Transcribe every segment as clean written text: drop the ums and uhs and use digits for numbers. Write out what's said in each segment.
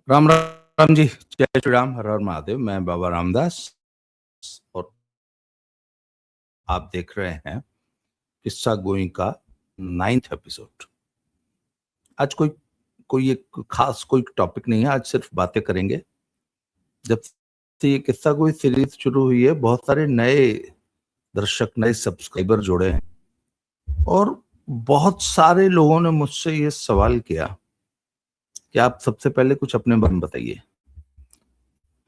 राम राम जी। जय श्री राम। हर हर महादेव। मैं बाबा रामदास और आप देख रहे हैं किस्सा गोई का 9th एपिसोड। आज कोई कोई एक खास कोई टॉपिक नहीं है, आज सिर्फ बातें करेंगे। जब से ये किस्सा गोई सीरीज शुरू हुई है, बहुत सारे नए दर्शक, नए सब्सक्राइबर जुड़े हैं और बहुत सारे लोगों ने मुझसे ये सवाल किया कि आप सबसे पहले कुछ अपने बारे में बताइए।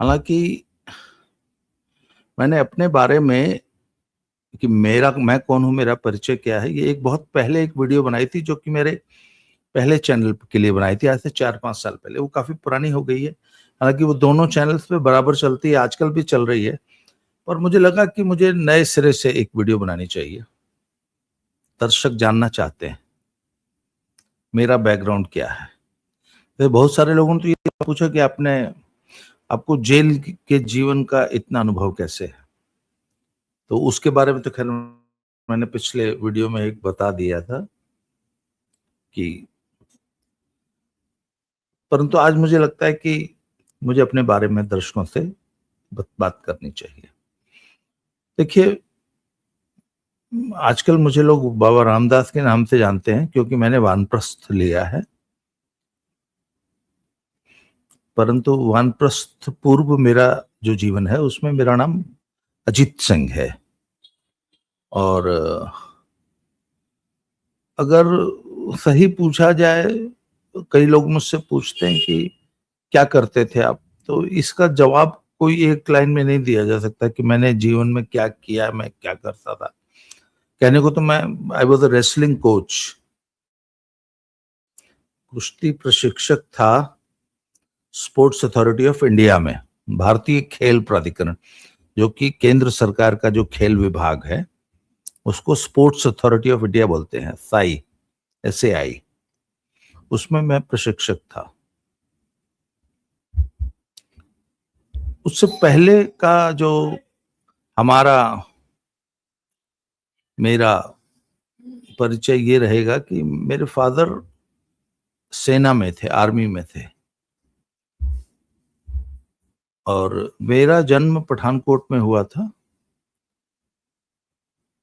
हालांकि मैंने अपने बारे में कि मैं कौन हूं, मेरा परिचय क्या है, ये एक बहुत पहले एक वीडियो बनाई थी जो कि मेरे पहले चैनल के लिए बनाई थी, आज से 4-5 साल पहले। वो काफी पुरानी हो गई है, हालांकि वो दोनों चैनल्स पे बराबर चलती है, आजकल भी चल रही है। पर मुझे लगा कि मुझे नए सिरे से एक वीडियो बनानी चाहिए। दर्शक जानना चाहते हैं मेरा बैकग्राउंड क्या है। तो बहुत सारे लोगों ने तो ये पूछा कि आपको जेल के जीवन का इतना अनुभव कैसे है। तो उसके बारे में तो खैर मैंने पिछले वीडियो में एक बता दिया था कि, परंतु आज मुझे लगता है कि मुझे अपने बारे में दर्शकों से बात करनी चाहिए। देखिए, आजकल मुझे लोग बाबा रामदास के नाम से जानते हैं क्योंकि मैंने वानप्रस्थ लिया है, परंतु वानप्रस्थ पूर्व मेरा जो जीवन है उसमें मेरा नाम अजीत सिंह है। और अगर सही पूछा जाए, कई लोग मुझसे पूछते हैं कि क्या करते थे आप, तो इसका जवाब कोई एक लाइन में नहीं दिया जा सकता कि मैंने जीवन में क्या किया, मैं क्या करता था। कहने को तो I was a wrestling coach, कुश्ती प्रशिक्षक था स्पोर्ट्स अथॉरिटी ऑफ इंडिया में, भारतीय खेल प्राधिकरण, जो कि केंद्र सरकार का जो खेल विभाग है उसको स्पोर्ट्स अथॉरिटी ऑफ इंडिया बोलते हैं, SAI। उसमें मैं प्रशिक्षक था। उससे पहले का जो मेरा परिचय ये रहेगा कि मेरे फादर सेना में थे, आर्मी में थे, और मेरा जन्म पठानकोट में हुआ था।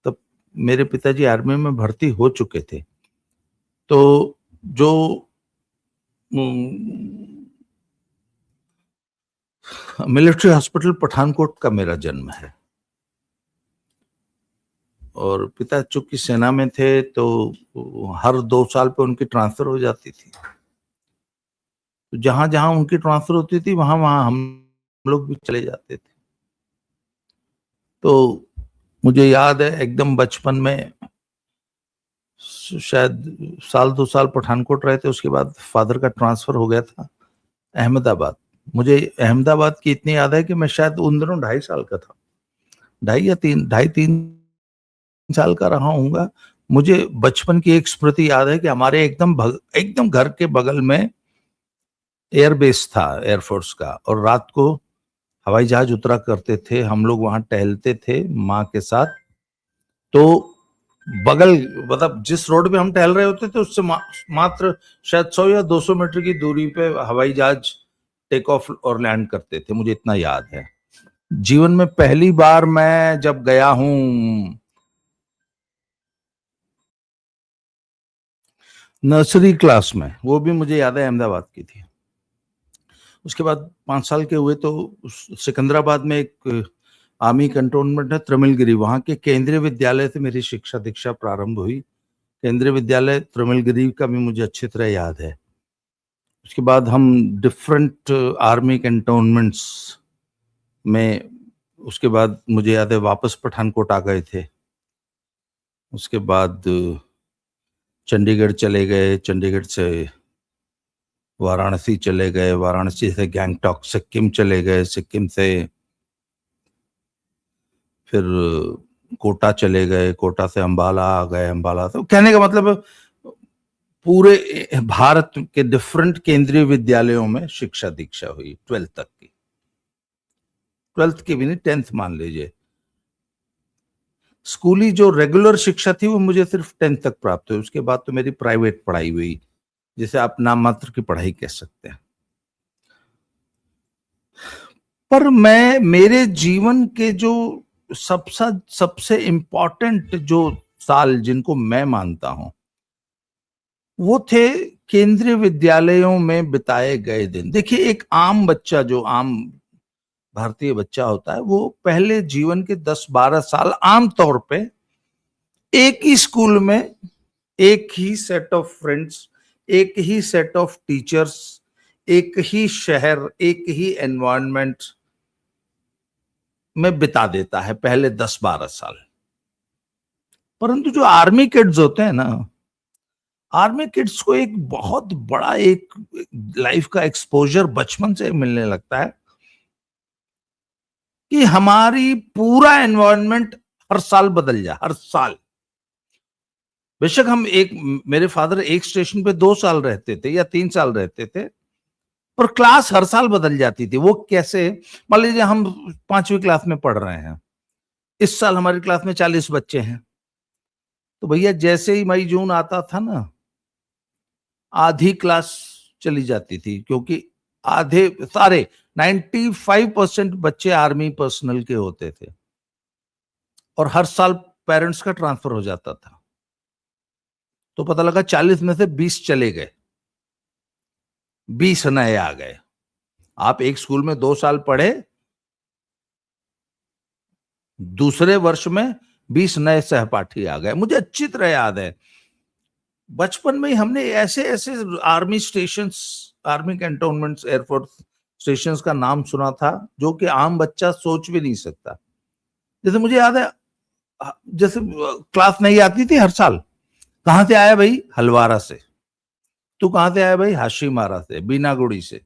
तब मेरे पिताजी आर्मी में भर्ती हो चुके थे। तो जो मिलिट्री हॉस्पिटल पठानकोट का मेरा जन्म है, और पिता चूंकि सेना में थे तो हर 2 साल पे उनकी ट्रांसफर हो जाती थी। तो जहां जहां उनकी ट्रांसफर होती थी वहां वहां हम लोग भी चले जाते थे। तो मुझे याद है एकदम बचपन में, शायद 1-2 साल पठानकोट रहे थे, उसके बाद फादर का ट्रांसफर हो गया था अहमदाबाद। मुझे अहमदाबाद की इतनी याद है कि मैं शायद उन दिनों 2.5 साल का था, 2.5 या 3 साल का रहा हूँगा। मुझे बचपन की एक स्मृति याद है कि हमारे एकदम घर के बगल में एयरबेस था एयरफोर्स का, और रात को हवाई जहाज उतरा करते थे, हम लोग वहां टहलते थे माँ के साथ। तो बगल, मतलब जिस रोड पे हम टहल रहे होते थे उससे मात्र शायद 100 या 200 मीटर की दूरी पे हवाई जहाज टेक ऑफ और लैंड करते थे, मुझे इतना याद है। जीवन में पहली बार मैं जब गया हूं नर्सरी क्लास में, वो भी मुझे याद है अहमदाबाद की थी। उसके बाद 5 साल के हुए तो सिकंदराबाद में एक आर्मी कंटोनमेंट है त्रिमिलगिरी, वहां के केंद्रीय विद्यालय से मेरी शिक्षा दीक्षा प्रारंभ हुई। केंद्रीय विद्यालय त्रिमिलगिरी का भी मुझे अच्छी तरह याद है। उसके बाद हम डिफरेंट आर्मी कैंटोनमेंट्स में, उसके बाद मुझे याद है वापस पठानकोट आ गए थे। उसके बाद चंडीगढ़ चले गए, चंडीगढ़ से वाराणसी चले गए, वाराणसी से गैंगटॉक सिक्किम चले गए, सिक्किम से फिर कोटा चले गए, कोटा से अंबाला आ गए, अंबाला। तो कहने का मतलब पूरे भारत के डिफरेंट केंद्रीय विद्यालयों में शिक्षा दीक्षा हुई 12th तक की। 12th की भी नहीं, 10th मान लीजिए। स्कूली जो रेगुलर शिक्षा थी वो मुझे सिर्फ 10th तक प्राप्त हुई। उसके बाद तो मेरी प्राइवेट पढ़ाई हुई, जिसे आप नाम मात्र की पढ़ाई कह सकते हैं। पर मैं मेरे जीवन के जो सबसे इम्पोर्टेंट जो साल जिनको मैं मानता हूं, वो थे केंद्रीय विद्यालयों में बिताए गए दिन। देखिए, एक आम बच्चा, जो आम भारतीय बच्चा होता है, वो पहले जीवन के 10-12 साल आमतौर पे एक ही स्कूल में, एक ही सेट ऑफ फ्रेंड्स, एक ही सेट ऑफ टीचर्स, एक ही शहर, एक ही एनवायरनमेंट में बिता देता है पहले 10-12 साल। परंतु जो आर्मी किड्स होते हैं ना, आर्मी किड्स को एक बहुत बड़ा एक लाइफ का एक्सपोजर बचपन से मिलने लगता है कि हमारी पूरा एनवायरनमेंट हर साल बदल जाए, हर साल। बेशक हम मेरे फादर एक स्टेशन पे 2 साल रहते थे या 3 साल रहते थे, पर क्लास हर साल बदल जाती थी। वो कैसे? मान लीजिए हम 5वीं क्लास में पढ़ रहे हैं, इस साल हमारी क्लास में 40 बच्चे हैं, तो भैया जैसे ही मई जून आता था ना, आधी क्लास चली जाती थी, क्योंकि आधे सारे 95% बच्चे आर्मी पर्सनल के होते थे और हर साल पेरेंट्स का ट्रांसफर हो जाता था। तो पता लगा 40 में से 20 चले गए, 20 नए आ गए। आप एक स्कूल में 2 साल पढ़े, दूसरे वर्ष में 20 नए सहपाठी आ गए। मुझे अच्छी तरह याद है, बचपन में ही हमने ऐसे ऐसे army stations, army cantonments, air force stations का नाम सुना था जो कि आम बच्चा सोच भी नहीं सकता। जैसे मुझे याद है, जैसे क्लास नहीं आती थी हर साल, कहां से आया भाई? हलवारा से। तू कहां से आया भाई? हाशीमारा से, बीनागुड़ी से।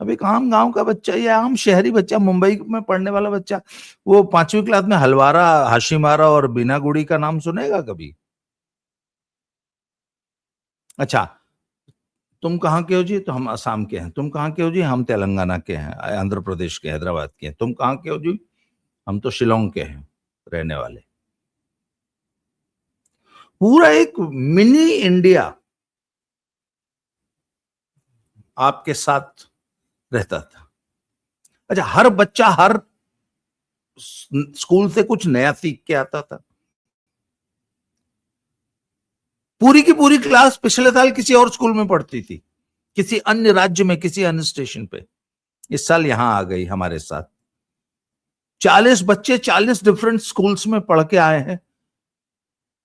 अब एक आम गांव का बच्चा या आम शहरी बच्चा, मुंबई में पढ़ने वाला बच्चा, वो 5वीं क्लास में हलवारा, हाशीमारा और बीनागुड़ी का नाम सुनेगा कभी? अच्छा, तुम कहाँ के हो जी? तो हम असम के हैं। तुम कहाँ के हो जी? हम तेलंगाना के हैं, आंध्र प्रदेश के, हैदराबाद के हैं। तुम कहाँ के हो जी? हम तो शिलोंग के हैं रहने वाले। पूरा एक मिनी इंडिया आपके साथ रहता था। अच्छा, हर बच्चा हर स्कूल से कुछ नया सीख के आता था। पूरी की पूरी क्लास पिछले साल किसी और स्कूल में पढ़ती थी, किसी अन्य राज्य में, किसी अन्य स्टेशन पे। इस साल यहां आ गई हमारे साथ। 40 बच्चे 40 डिफरेंट स्कूल्स में पढ़ के आए हैं।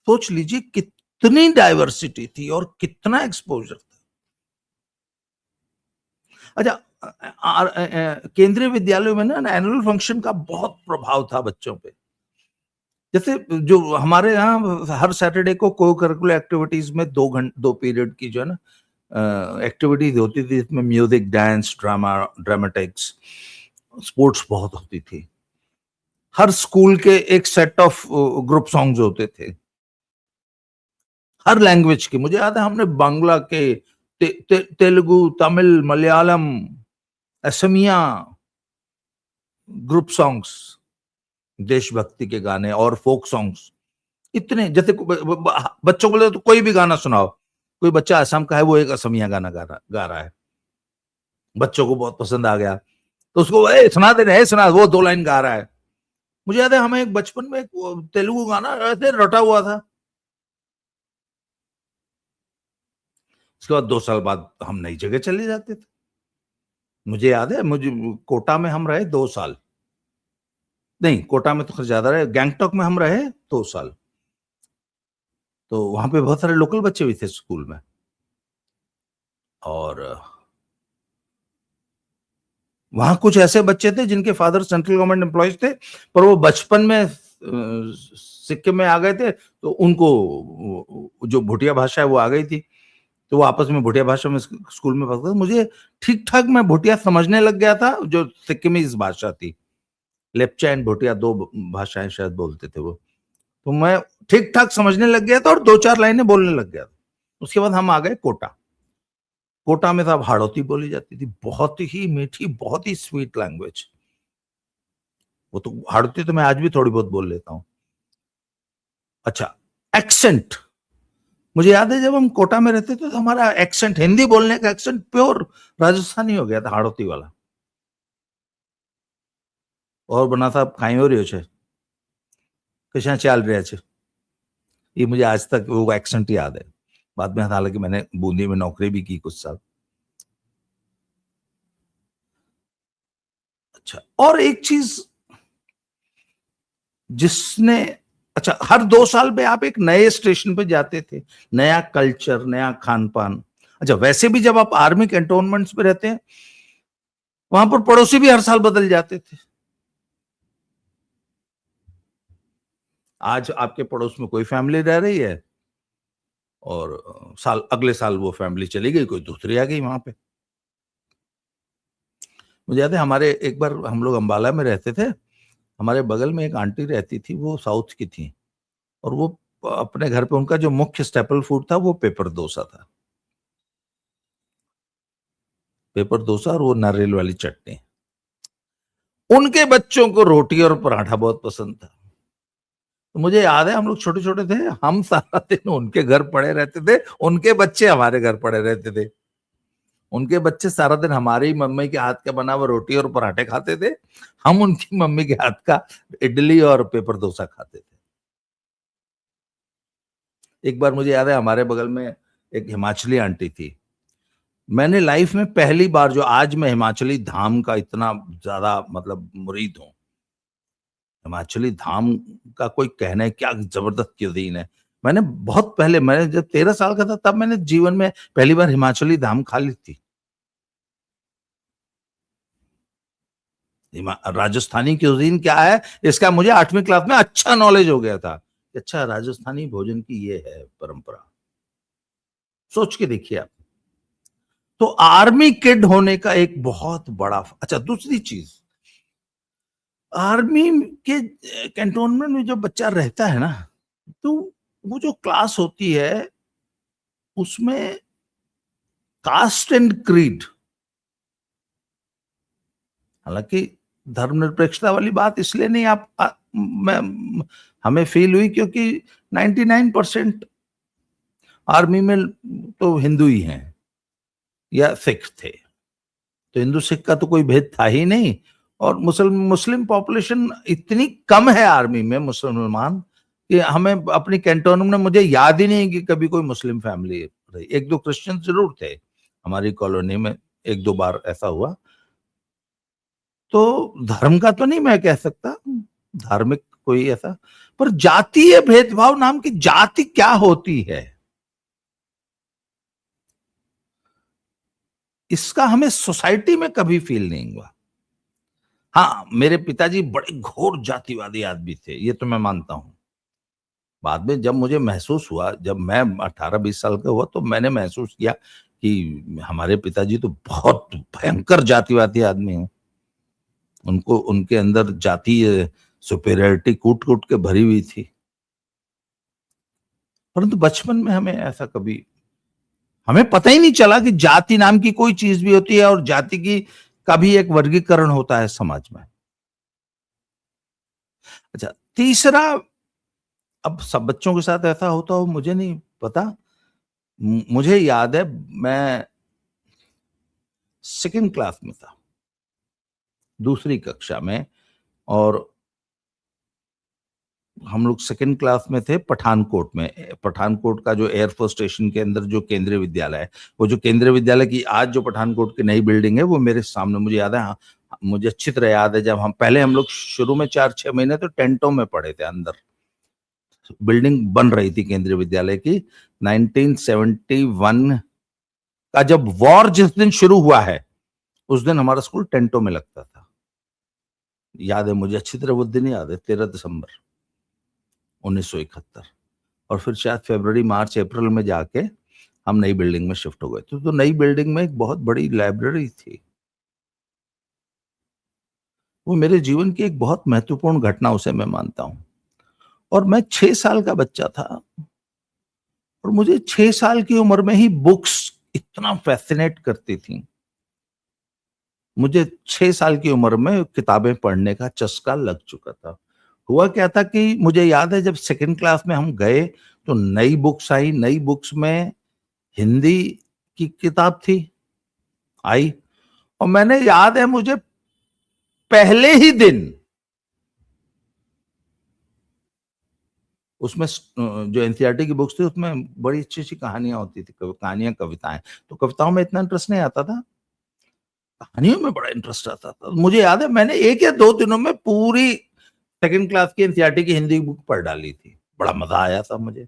सोच लीजिए कितनी डाइवर्सिटी थी और कितना एक्सपोजर था। अच्छा, केंद्रीय विद्यालयों में ना एनुअल फंक्शन का बहुत प्रभाव था बच्चों पे। जैसे जो हमारे यहाँ हर सैटरडे को को करिकुलर एक्टिविटीज में 2 पीरियड की जो है ना एक्टिविटीज होती थी, इसमें म्यूजिक, डांस, ड्रामेटिक्स, स्पोर्ट्स बहुत होती थी। हर स्कूल के एक सेट ऑफ ग्रुप सॉन्ग्स होते थे, हर लैंग्वेज के। मुझे याद है हमने बांग्ला के, तेलुगु, तमिल, मलयालम, असमिया ग्रुप सॉन्ग्स, देशभक्ति के गाने और फोक सॉन्ग्स, इतने। जैसे बच्चों को तो कोई भी गाना सुनाओ, कोई बच्चा असम का है, वो एक असमिया गाना गा रहा है, बच्चों को बहुत पसंद आ गया, तो उसको सुना दे रहे, सुना, वो 2 लाइन गा रहा है। मुझे याद है हमें एक बचपन में तेलुगु गाना ऐसे रटा हुआ था। उसके बाद 2 साल बाद हम नई जगह चले जाते थे। मुझे याद है, मुझे कोटा में हम रहे 2 साल, नहीं कोटा में तो खैर ज्यादा रहे, गैंगटॉक में हम रहे 2 साल। तो वहां पे बहुत सारे लोकल बच्चे भी थे स्कूल में, और वहां कुछ ऐसे बच्चे थे जिनके फादर सेंट्रल गवर्नमेंट एम्प्लॉयज थे, पर वो बचपन में सिक्किम में आ गए थे, तो उनको जो भूटिया भाषा है वो आ गई थी, तो वो आपस में भूटिया भाषा में स्कूल में पढ़ते थे। मुझे ठीक ठाक मैं भूटिया समझने लग गया था, जो सिक्किमीज भाषा थी। लेप्चा एंड भूटिया 2 भाषाएं शायद बोलते थे वो, तो मैं ठीक ठाक समझने लग गया था और 2-4 लाइनें बोलने लग गया था। उसके बाद हम आ गए कोटा। कोटा में साहब हाड़ौती बोली जाती थी, बहुत ही मीठी, बहुत ही स्वीट लैंग्वेज। वो तो हाड़ौती तो मैं आज भी थोड़ी बहुत बोल लेता हूं। अच्छा, एक्सेंट, मुझे याद है जब हम कोटा में रहते थे तो हमारा एक्सेंट, हिंदी बोलने का एक्सेंट प्योर राजस्थानी हो गया था, हाड़ौती वाला। और बना साहब खाई हो रही हो कैसा चाल रहा है, ये मुझे आज तक वो एक्सेंट याद है। बाद में हालांकि मैंने बूंदी में नौकरी भी की कुछ साल। अच्छा, और एक चीज जिसने, अच्छा, हर 2 साल में आप एक नए स्टेशन पे जाते थे, नया कल्चर, नया खान पान। अच्छा, वैसे भी जब आप आर्मी कैंटोनमेंट्स में रहते हैं वहां पर पड़ोसी भी हर साल बदल जाते थे। आज आपके पड़ोस में कोई फैमिली रह रही है और साल अगले साल वो फैमिली चली गई, कोई दूसरी आ गई वहां पे। मुझे याद है हमारे एक बार हम लोग अंबाला में रहते थे, हमारे बगल में एक आंटी रहती थी, वो साउथ की थी, और वो अपने घर पे उनका जो मुख्य स्टेपल फूड था वो पेपर डोसा था। पेपर डोसा और वो नारियल वाली चटनी। उनके बच्चों को रोटी और पराठा बहुत पसंद था। तो मुझे याद है हम लोग छोटे छोटे थे, हम सारा दिन उनके घर पड़े रहते थे, उनके बच्चे हमारे घर पड़े रहते थे। उनके बच्चे सारा दिन हमारी मम्मी के हाथ का बना हुआ रोटी और पराठे खाते थे, हम उनकी मम्मी के हाथ का इडली और पेपर डोसा खाते थे। एक बार मुझे याद है हमारे बगल में एक हिमाचली आंटी थी। मैंने लाइफ में पहली बार, जो आज मैं हिमाचली धाम का इतना ज्यादा मतलब मुरीद हूं, हिमाचली धाम का कोई कहना है क्या जबरदस्त क्यूजीन है। मैंने बहुत पहले, मैंने जब 13 साल का था तब मैंने जीवन में पहली बार हिमाचली धाम खा ली थी। राजस्थानी क्यूजीन क्या है इसका मुझे 8वीं क्लास में अच्छा नॉलेज हो गया था। अच्छा, राजस्थानी भोजन की ये है परंपरा। सोच के देखिए आप। तो आर्मी किड होने का एक बहुत बड़ा, अच्छा, दूसरी चीज, आर्मी के कैंटोनमेंट में जो बच्चा रहता है ना, तो वो जो क्लास होती है उसमें कास्ट एंड क्रीड, हालांकि धर्मनिरपेक्षता वाली बात इसलिए नहीं हमें फील हुई क्योंकि 99% आर्मी में तो हिंदू ही हैं या सिख थे, तो हिंदू सिख का तो कोई भेद था ही नहीं। और मुस्लिम पॉपुलेशन इतनी कम है आर्मी में, मुसलमान, कि हमें अपनी कैंटोनमेंट में मुझे याद ही नहीं कि कभी कोई मुस्लिम फैमिली रही। 1-2 क्रिश्चियन जरूर थे हमारी कॉलोनी में, 1-2 बार ऐसा हुआ। तो धर्म का तो नहीं मैं कह सकता, धार्मिक कोई ऐसा, पर जातीय भेदभाव नाम की जाति क्या होती है इसका हमें सोसाइटी में कभी फील नहीं हुआ। हाँ, मेरे पिताजी बड़े घोर जातिवादी आदमी थे, ये तो मैं मानता हूं। बाद में जब मुझे महसूस हुआ, जब मैं 18-20 साल का हुआ, तो मैंने महसूस किया कि हमारे पिताजी तो बहुत भयंकर जातिवादी आदमी हैं। उनको, उनके अंदर जातीय सुपेरियरिटी कूट कूट के भरी हुई थी। परंतु बचपन में हमें ऐसा कभी, हमें पता ही नहीं चला कि जाति नाम की कोई चीज भी होती है और जाति की का भी एक वर्गीकरण होता है समाज में। अच्छा, तीसरा, अब सब बच्चों के साथ ऐसा होता हो मुझे नहीं पता, मुझे याद है मैं सेकंड क्लास में था, दूसरी कक्षा में, और हम लोग सेकंड क्लास में थे पठानकोट में। पठानकोट का जो एयरफोर्स स्टेशन के अंदर जो केंद्रीय विद्यालय है, वो जो केंद्रीय विद्यालय की आज जो पठानकोट की नई बिल्डिंग है वो मेरे सामने, मुझे याद है। हाँ, मुझे अच्छी तरह याद है जब हम लोग शुरू में 4-6 महीने तो टेंटों में पड़े थे अंदर। बिल्डिंग बन रही थी केंद्रीय विद्यालय की। 1971 का जब वॉर जिस दिन शुरू हुआ है उस दिन हमारा स्कूल टेंटों में लगता था। याद है मुझे अच्छी तरह, वो दिन याद है, 13 दिसंबर 1971। और फिर शायद फरवरी, मार्च, अप्रैल में जाके हम नई बिल्डिंग में शिफ्ट हो गए। तो नई बिल्डिंग में एक बहुत बड़ी लाइब्रेरी थी। वो मेरे जीवन की एक बहुत महत्वपूर्ण घटना उसे मैं मानता हूं। और मैं 6 साल का बच्चा था और मुझे 6 साल की उम्र में ही बुक्स इतना फैसिनेट करती थी। मुझे 6 साल की उम्र में किताबें पढ़ने का चस्का लग चुका था। हुआ क्या था कि मुझे याद है जब सेकंड क्लास में हम गए तो नई बुक्स आई, नई बुक्स में हिंदी की किताब थी आई, और मैंने याद है मुझे पहले ही दिन उसमें जो एनसीईआरटी की बुक्स थी उसमें बड़ी अच्छी अच्छी कहानियां होती थी, कहानियां, कविताएं। तो कविताओं में इतना इंटरेस्ट नहीं आता था, कहानियों में बड़ा इंटरेस्ट आता था। मुझे याद है मैंने 1 या 2 दिनों में पूरी सेकंड क्लास की एनसीईआरटी की हिंदी बुक पढ़ डाली थी। बड़ा मजा आया था मुझे।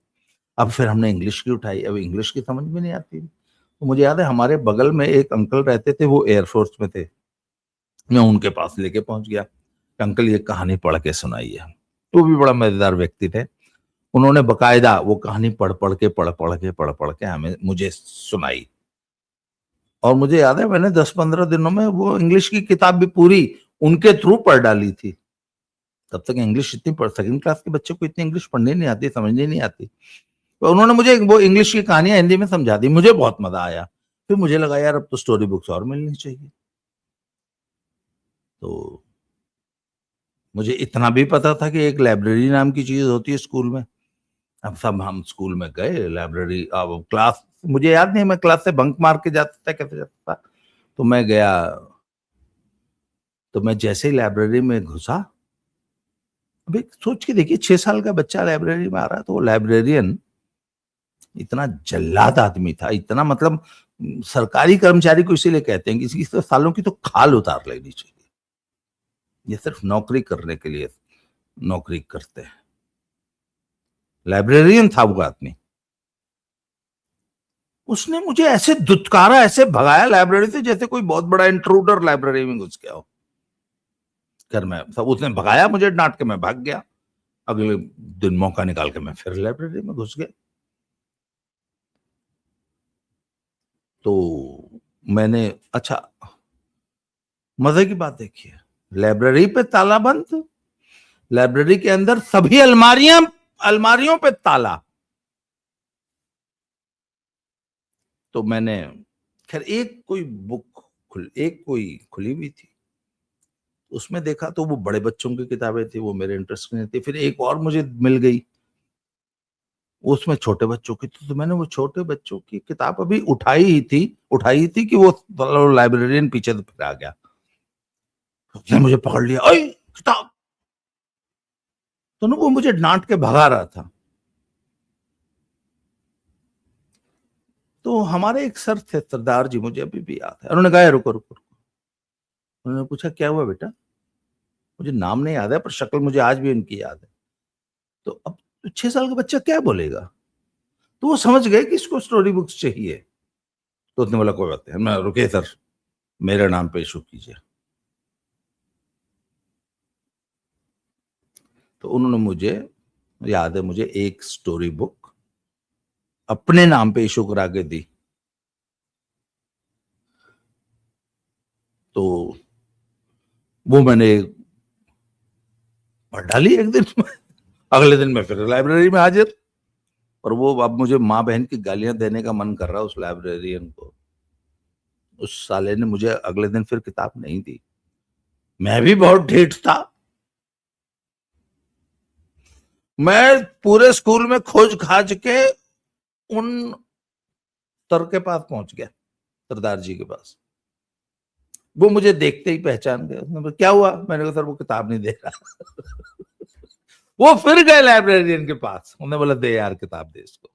अब फिर हमने इंग्लिश की उठाई, अब इंग्लिश की समझ में नहीं आती। तो मुझे याद है हमारे बगल में एक अंकल रहते थे, वो एयरफोर्स में थे। मैं उनके पास लेके पहुंच गया, अंकल ये कहानी पढ़ के सुनाइए। वो भी बड़ा मजेदार व्यक्ति थे। उन्होंने बकायदा वो कहानी पढ़ के हमें मुझे सुनाई। और मुझे याद है मैंने 10-15 दिनों में वो इंग्लिश की किताब भी पूरी उनके थ्रू पढ़ डाली थी। तब तक इंग्लिश इतनी सेकंड क्लास के बच्चे को इतनी इंग्लिश पढ़नी नहीं आती, समझनी नहीं आती। तो उन्होंने मुझे वो इंग्लिश की कहानियां हिंदी में समझा दी, मुझे बहुत मजा आया। फिर मुझे लगा यार अब तो स्टोरी बुक्स और मिलनी चाहिए। तो मुझे इतना भी पता था कि एक लाइब्रेरी नाम की चीज होती है स्कूल में। अब सब हम स्कूल में गए, लाइब्रेरी, अब क्लास मुझे याद नहीं मैं क्लास से बंक मार के जाता था कैसे जाता था। तो मैं गया, तो मैं जैसे ही लाइब्रेरी में घुसा, अभी सोच के देखिए 6 साल का बच्चा लाइब्रेरी में आ रहा है, तो वो लाइब्रेरियन इतना जल्लाद आदमी था, इतना मतलब सरकारी कर्मचारी को इसीलिए कहते हैं कि इसकी तो सालों की तो खाल उतार लेनी चाहिए, ये सिर्फ नौकरी करने के लिए नौकरी करते हैं। लाइब्रेरियन था वो आदमी। उसने मुझे ऐसे दुत्कारा, ऐसे भगाया लाइब्रेरी से जैसे कोई बहुत बड़ा इंट्रूडर लाइब्रेरी में घुस गया हो घर में। सब उसने भगाया मुझे, डांट के मैं भाग गया। अगले दिन मौका निकाल के मैं फिर लाइब्रेरी में घुस गया। तो मैंने, अच्छा मजे की बात देखिए, लाइब्रेरी पे ताला बंद, लाइब्रेरी के अंदर सभी अलमारियों पे ताला। तो मैंने, खैर एक कोई खुली हुई थी, उसमें देखा तो वो बड़े बच्चों की किताबें थी, वो मेरे इंटरेस्ट की नहीं थी। फिर एक और मुझे मिल गई, उसमें छोटे बच्चों की थी। तो मैंने वो छोटे बच्चों की किताब अभी उठाई थी कि वो लाइब्रेरियन पीछे तो फिर आ गया, उसने मुझे पकड़ लिया, ओए किताब। तो ना वो मुझे डांट के भगा रहा था। तो हमारे एक सर थे, सरदार जी, मुझे अभी भी याद है। उन्होंने कहा रुको रुको रुको। उन्होंने पूछा क्या हुआ बेटा? मुझे नाम नहीं याद है पर शक्ल मुझे आज भी उनकी याद है। तो अब 6 साल का बच्चा क्या बोलेगा? तो वो समझ गए कि इसको स्टोरी बुक्स चाहिए। तो उसने बोला कोई बात नहीं, मैं रुके सर, मेरे नाम पे इशू कीजिए। तो उन्होंने मुझे, याद है मुझे, एक स्टोरी बुक अपने नाम पे इशू करा के दी। तो वो मैंने पढ़ डाली एक दिन में। अगले दिन मैं फिर लाइब्रेरी में हाजिर। और वो अब मुझे माँ बहन की गालियां देने का मन कर रहा उस लाइब्रेरियन को। उस साले ने मुझे अगले दिन फिर किताब नहीं दी। मैं भी बहुत ढीठ था। मैं पूरे स्कूल में खोज खाज के उन सर के पास पहुंच गया, सरदार जी के पास। वो मुझे देखते ही पहचान गए। उसने बोला क्या हुआ? मैंने कहा सर वो किताब नहीं दे रहा। वो फिर गए लाइब्रेरियन के पास, उन्होंने बोला दे यार किताब दे इसको।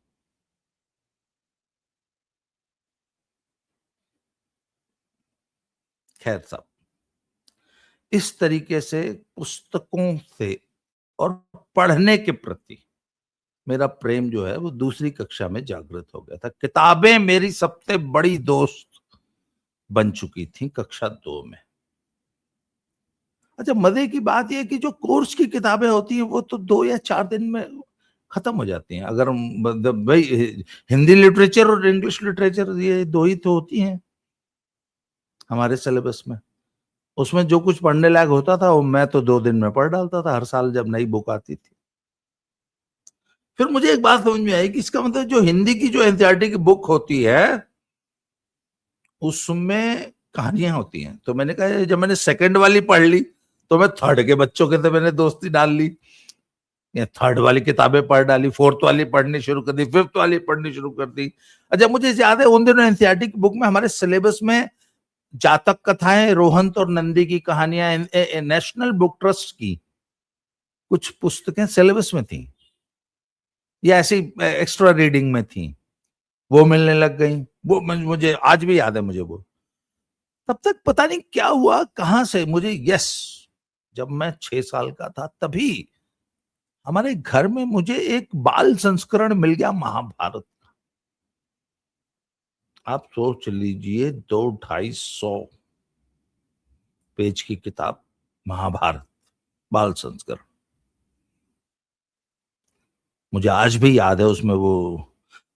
खैर साहब, इस तरीके से पुस्तकों से और पढ़ने के प्रति मेरा प्रेम जो है वो दूसरी कक्षा में जागृत हो गया था। किताबें मेरी सबसे बड़ी दोस्त बन चुकी थी कक्षा 2 में। अच्छा मजे की बात यह कि जो कोर्स की किताबें होती हैं वो तो 2 या 4 दिन में खत्म हो जाती हैं। अगर भाई हिंदी लिटरेचर और इंग्लिश लिटरेचर ये 2 ही तो होती हैं हमारे सिलेबस में। उसमें जो कुछ पढ़ने लायक होता था वो मैं तो 2 दिन में पढ़ डालता था, हर साल जब नई बुक आती थी। फिर मुझे एक बात समझ में आई कि इसका मतलब जो हिंदी की जो एनसीईआरटी की बुक होती है उसमें कहानियां होती हैं। तो मैंने कहा जब मैंने सेकंड वाली पढ़ ली तो मैं थर्ड के बच्चों के तो मैंने दोस्ती डाल ली। या थर्ड वाली किताबें पढ़ डाली, फोर्थ वाली पढ़नी शुरू कर दी, फिफ्थ वाली पढ़नी शुरू कर दी। अच्छा, मुझे याद है उन दिनों एनसीईआरटी की बुक में हमारे सिलेबस में जातक कथाएं, रोहंत और नंदी की कहानियां, नेशनल बुक ट्रस्ट की कुछ पुस्तकें सिलेबस में थी या ऐसी एक्स्ट्रा रीडिंग में थी, वो मिलने लग गई। वो मुझे आज भी याद है मुझे वो। तब तक पता नहीं क्या हुआ, कहां से मुझे, यस, जब मैं 6 साल का था तभी हमारे घर में मुझे एक बाल संस्करण मिल गया महाभारत का। आप सोच लीजिए, 200-250 पेज की किताब महाभारत बाल संस्करण। मुझे आज भी याद है उसमें वो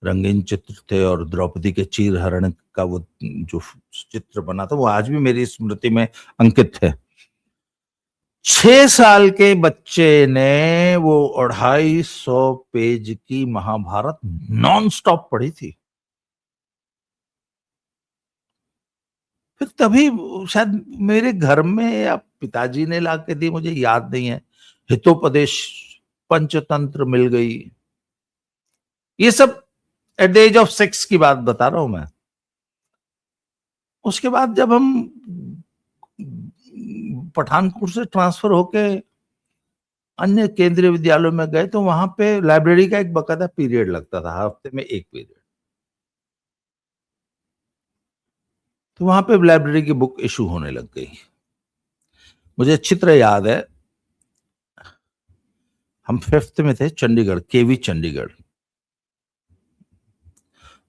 रंगीन चित्र थे और द्रौपदी के चीर हरण का वो जो चित्र बना था वो आज भी मेरी स्मृति में अंकित है। 6 साल के बच्चे ने वो 250 पेज की महाभारत नॉन स्टॉप पढ़ी थी। फिर तभी शायद मेरे घर में या पिताजी ने ला के दी, मुझे याद नहीं है, हितोपदेश, पंचतंत्र मिल गई। ये सब एट द एज ऑफ 6 की बात बता रहा हूं मैं। उसके बाद जब हम पठानकोट से ट्रांसफर होके अन्य केंद्रीय विद्यालयों में गए तो वहां पे लाइब्रेरी का एक बकायदा पीरियड लगता था, हफ्ते में एक पीरियड। तो वहां पे लाइब्रेरी की बुक इशू होने लग गई। मुझे अच्छी तरह याद है, हम 5th में थे, चंडीगढ़, केवी चंडीगढ़।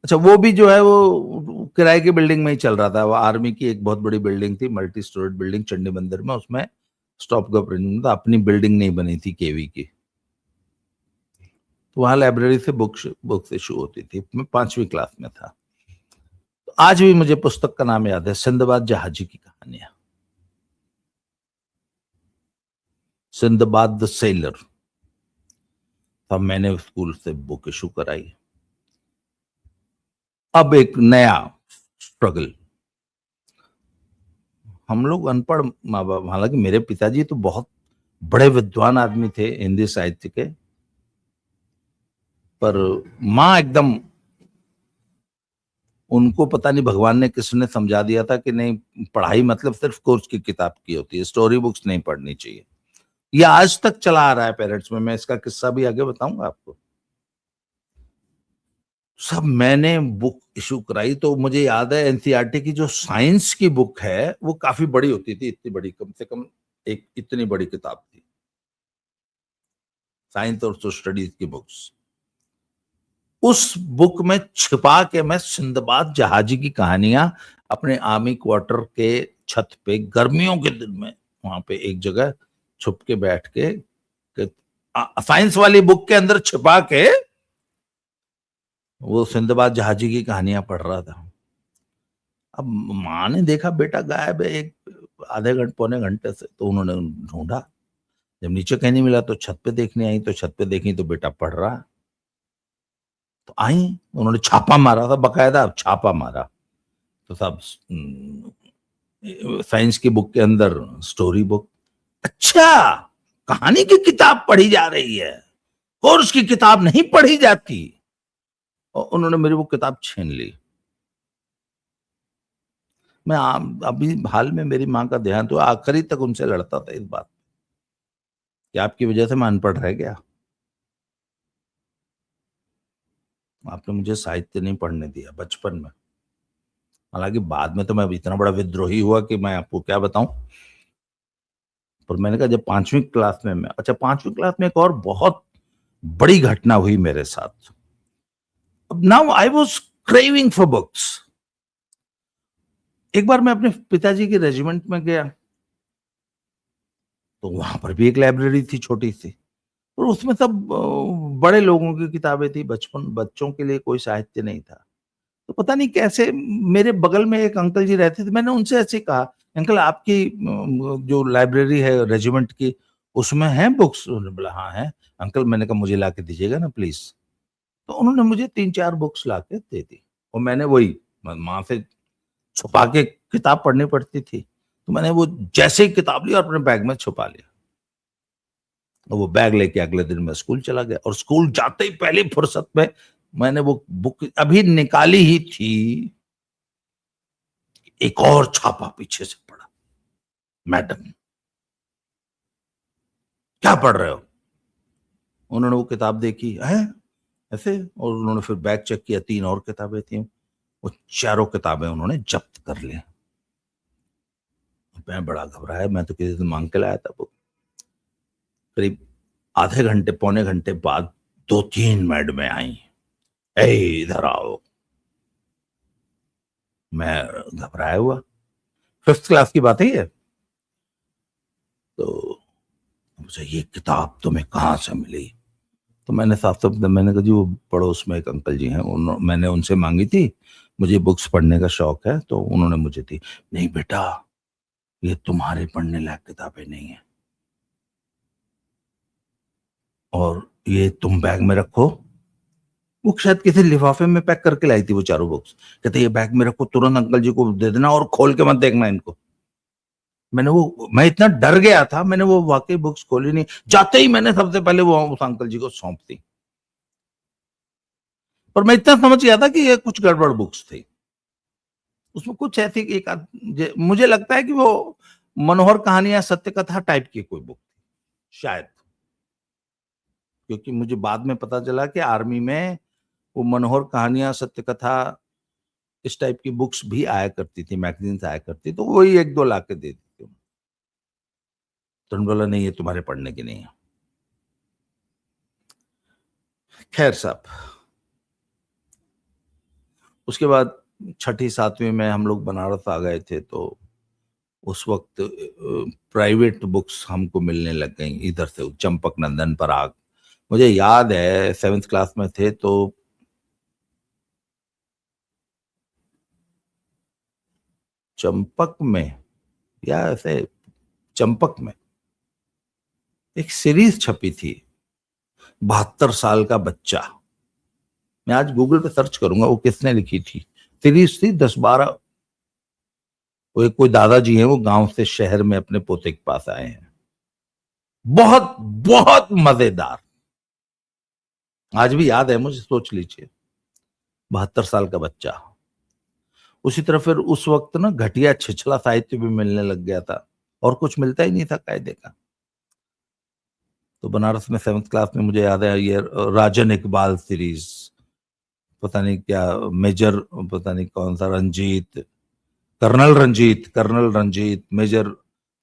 अच्छा, वो भी जो है वो किराए की बिल्डिंग में ही चल रहा था। वो आर्मी की एक बहुत बड़ी बिल्डिंग थी, मल्टी स्टोरेड बिल्डिंग चंडी मंदिर में, उसमें स्टॉप गप रेंज था, अपनी बिल्डिंग नहीं बनी थी केवी की। तो वहां लाइब्रेरी से बुक्स इशू होती थी। मैं 5वीं क्लास में था। तो आज भी मुझे पुस्तक का नाम याद है, सिंदबाद जहाजी की कहानियां, सिंदबाद द सेलर। तब मैंने स्कूल से बुक इशू कराई। अब एक नया स्ट्रगल। हम लोग अनपढ़ माँ बाप, हालांकि मेरे पिताजी तो बहुत बड़े विद्वान आदमी थे हिंदी साहित्य के, पर माँ एकदम, उनको पता नहीं भगवान ने किसने समझा दिया था कि नहीं, पढ़ाई मतलब सिर्फ कोर्स की किताब की होती है, स्टोरी बुक्स नहीं पढ़नी चाहिए। ये आज तक चला आ रहा है पेरेंट्स में। मैं इसका किस्सा भी आगे बताऊंगा आपको। सब मैंने बुक इशू कराई तो मुझे याद है एनसीईआरटी की जो साइंस की बुक है वो काफी बड़ी होती थी, इतनी बड़ी, कम से कम एक इतनी बड़ी किताब थी, साइंस और सोशल स्टडीज की बुक्स। उस बुक में छिपा के मैं सिंदबाद जहाजी की कहानियां अपने आर्मी क्वार्टर के छत पे गर्मियों के दिन में वहां पे एक जगह छुप के बैठ के साइंस वाली बुक के अंदर छिपा के वो सिंदबाद जहाजी की कहानियां पढ़ रहा था। अब माँ ने देखा बेटा गायब है एक आधे घंटे पौने घंटे से, तो उन्होंने ढूंढा। जब नीचे कहीं नहीं मिला तो छत पे देखने आई, तो छत पे देखी तो बेटा पढ़ रहा। तो आई, उन्होंने छापा मारा था बकायदा, छापा मारा तो सब साइंस की बुक के अंदर स्टोरी बुक। अच्छा, कहानी की किताब पढ़ी जा रही है और उसकी किताब नहीं पढ़ी जाती। और उन्होंने मेरी वो किताब छीन ली। मैं अभी हाल में मेरी माँ का देहांत हुआ, आखिरी तक उनसे लड़ता था इस बात कि आपकी वजह से मैं अनपढ़ रह गया, आपने मुझे साहित्य नहीं पढ़ने दिया बचपन में। हालांकि बाद में तो मैं इतना बड़ा विद्रोही हुआ कि मैं आपको क्या बताऊं। पर मैंने कहा जब 5वीं क्लास में मैं, अच्छा 5वीं क्लास में एक और बहुत बड़ी घटना हुई मेरे साथ। अब now I was craving for books. एक बार मैं अपने पिताजी के रेजिमेंट में गया तो वहां पर भी एक लाइब्रेरी थी छोटी सी, और उसमें सब बड़े लोगों की किताबें थी, बचपन बच्चों के लिए कोई साहित्य नहीं था। तो पता नहीं कैसे मेरे बगल में एक अंकल जी रहते थे, मैंने उनसे ऐसे कहा, अंकल आपकी जो लाइब्रेरी है रेजिमेंट की उसमें है बुक्स? उन्होंने बोला हाँ है। अंकल, मैंने कहा मुझे ला के दीजिएगा ना प्लीज। तो उन्होंने मुझे 3-4 बुक्स ला के दे दी, और मैंने वही माँ से छुपा के किताब पढ़नी पड़ती थी, तो मैंने वो जैसे ही किताब ली और अपने बैग में छुपा लिया। और वो बैग लेके अगले दिन मैं स्कूल चला गया, और स्कूल जाते ही पहली फुर्सत में मैंने वो बुक अभी निकाली ही थी, एक और छापा पीछे से पड़ा, मैडम क्या पढ़ रहे हो? उन्होंने वो किताब देखी है ऐसे, और उन्होंने फिर बैग चेक किया, 3 और किताबें थी, वो चारों किताबें उन्होंने जब्त कर ली। मैं बड़ा घबराया, मैं तो किसी से मांग के लाया था बुक। करीब आधे घंटे पौने घंटे बाद 2-3 मैडमें आई, ए इधर आओ। मैं घबराया हुआ, 5th क्लास की बात है ये। तो मुझे ये किताब तुम्हें कहाँ से मिली? तो मैंने साफ साफ मैंने कहा जी वो पड़ोस में एक अंकल जी हैं, मैंने उनसे मांगी थी, मुझे बुक्स पढ़ने का शौक है, तो उन्होंने मुझे दी। नहीं बेटा, ये तुम्हारे पढ़ने लायक किताबें नहीं है, और ये तुम बैग में रखो। वो शायद किसी लिफाफे में पैक करके लाई थी वो चारों बुक्स। कहते ये बैग में रखो, तुरंत अंकल जी को दे देना, और खोल के मत देखना इनको। मैं इतना डर गया था, मैंने वो वाकई बुक्स खोली नहीं। जाते ही मैंने सबसे पहले वो उस अंकल जी को सौंप दी। पर मैं इतना समझ गया था कि ये कुछ गड़बड़ बुक्स थी, उसमें कुछ ऐसी मुझे लगता है कि वो मनोहर कहानियां सत्य कथा टाइप की कोई बुक थी शायद, क्योंकि मुझे बाद में पता चला कि आर्मी में वो मनोहर कहानियां सत्य कथा इस टाइप की बुक्स भी आया करती थी, मैगजीन्स आया करती, तो वही 1-2 ला के दे दी थी। तो बोला नहीं ये तुम्हारे पढ़ने की नहीं है। खैर साहब, उसके बाद 6ठी-7वीं में हम लोग बनारस आ गए थे, तो उस वक्त प्राइवेट बुक्स हमको मिलने लग गई इधर से, चंपक नंदन, पराग। मुझे याद है 7th क्लास में थे तो चंपक में या ऐसे चंपक में एक सीरीज छपी थी, 72 साल का बच्चा। मैं आज गूगल पे सर्च करूंगा वो किसने लिखी थी। सीरीज थी 10-12, वो एक कोई दादाजी हैं, वो गांव से शहर में अपने पोते के पास आए हैं। बहुत बहुत मजेदार, आज भी याद है मुझे, सोच लीजिए 72 साल का बच्चा। उसी तरह फिर उस वक्त ना घटिया छिछला साहित्य भी मिलने लग गया था, और कुछ मिलता ही नहीं था कायदे का। तो बनारस में 7th क्लास में मुझे याद है ये राजन इकबाल सीरीज, पता नहीं क्या मेजर, पता नहीं कौन सा रंजीत, कर्नल रंजीत मेजर,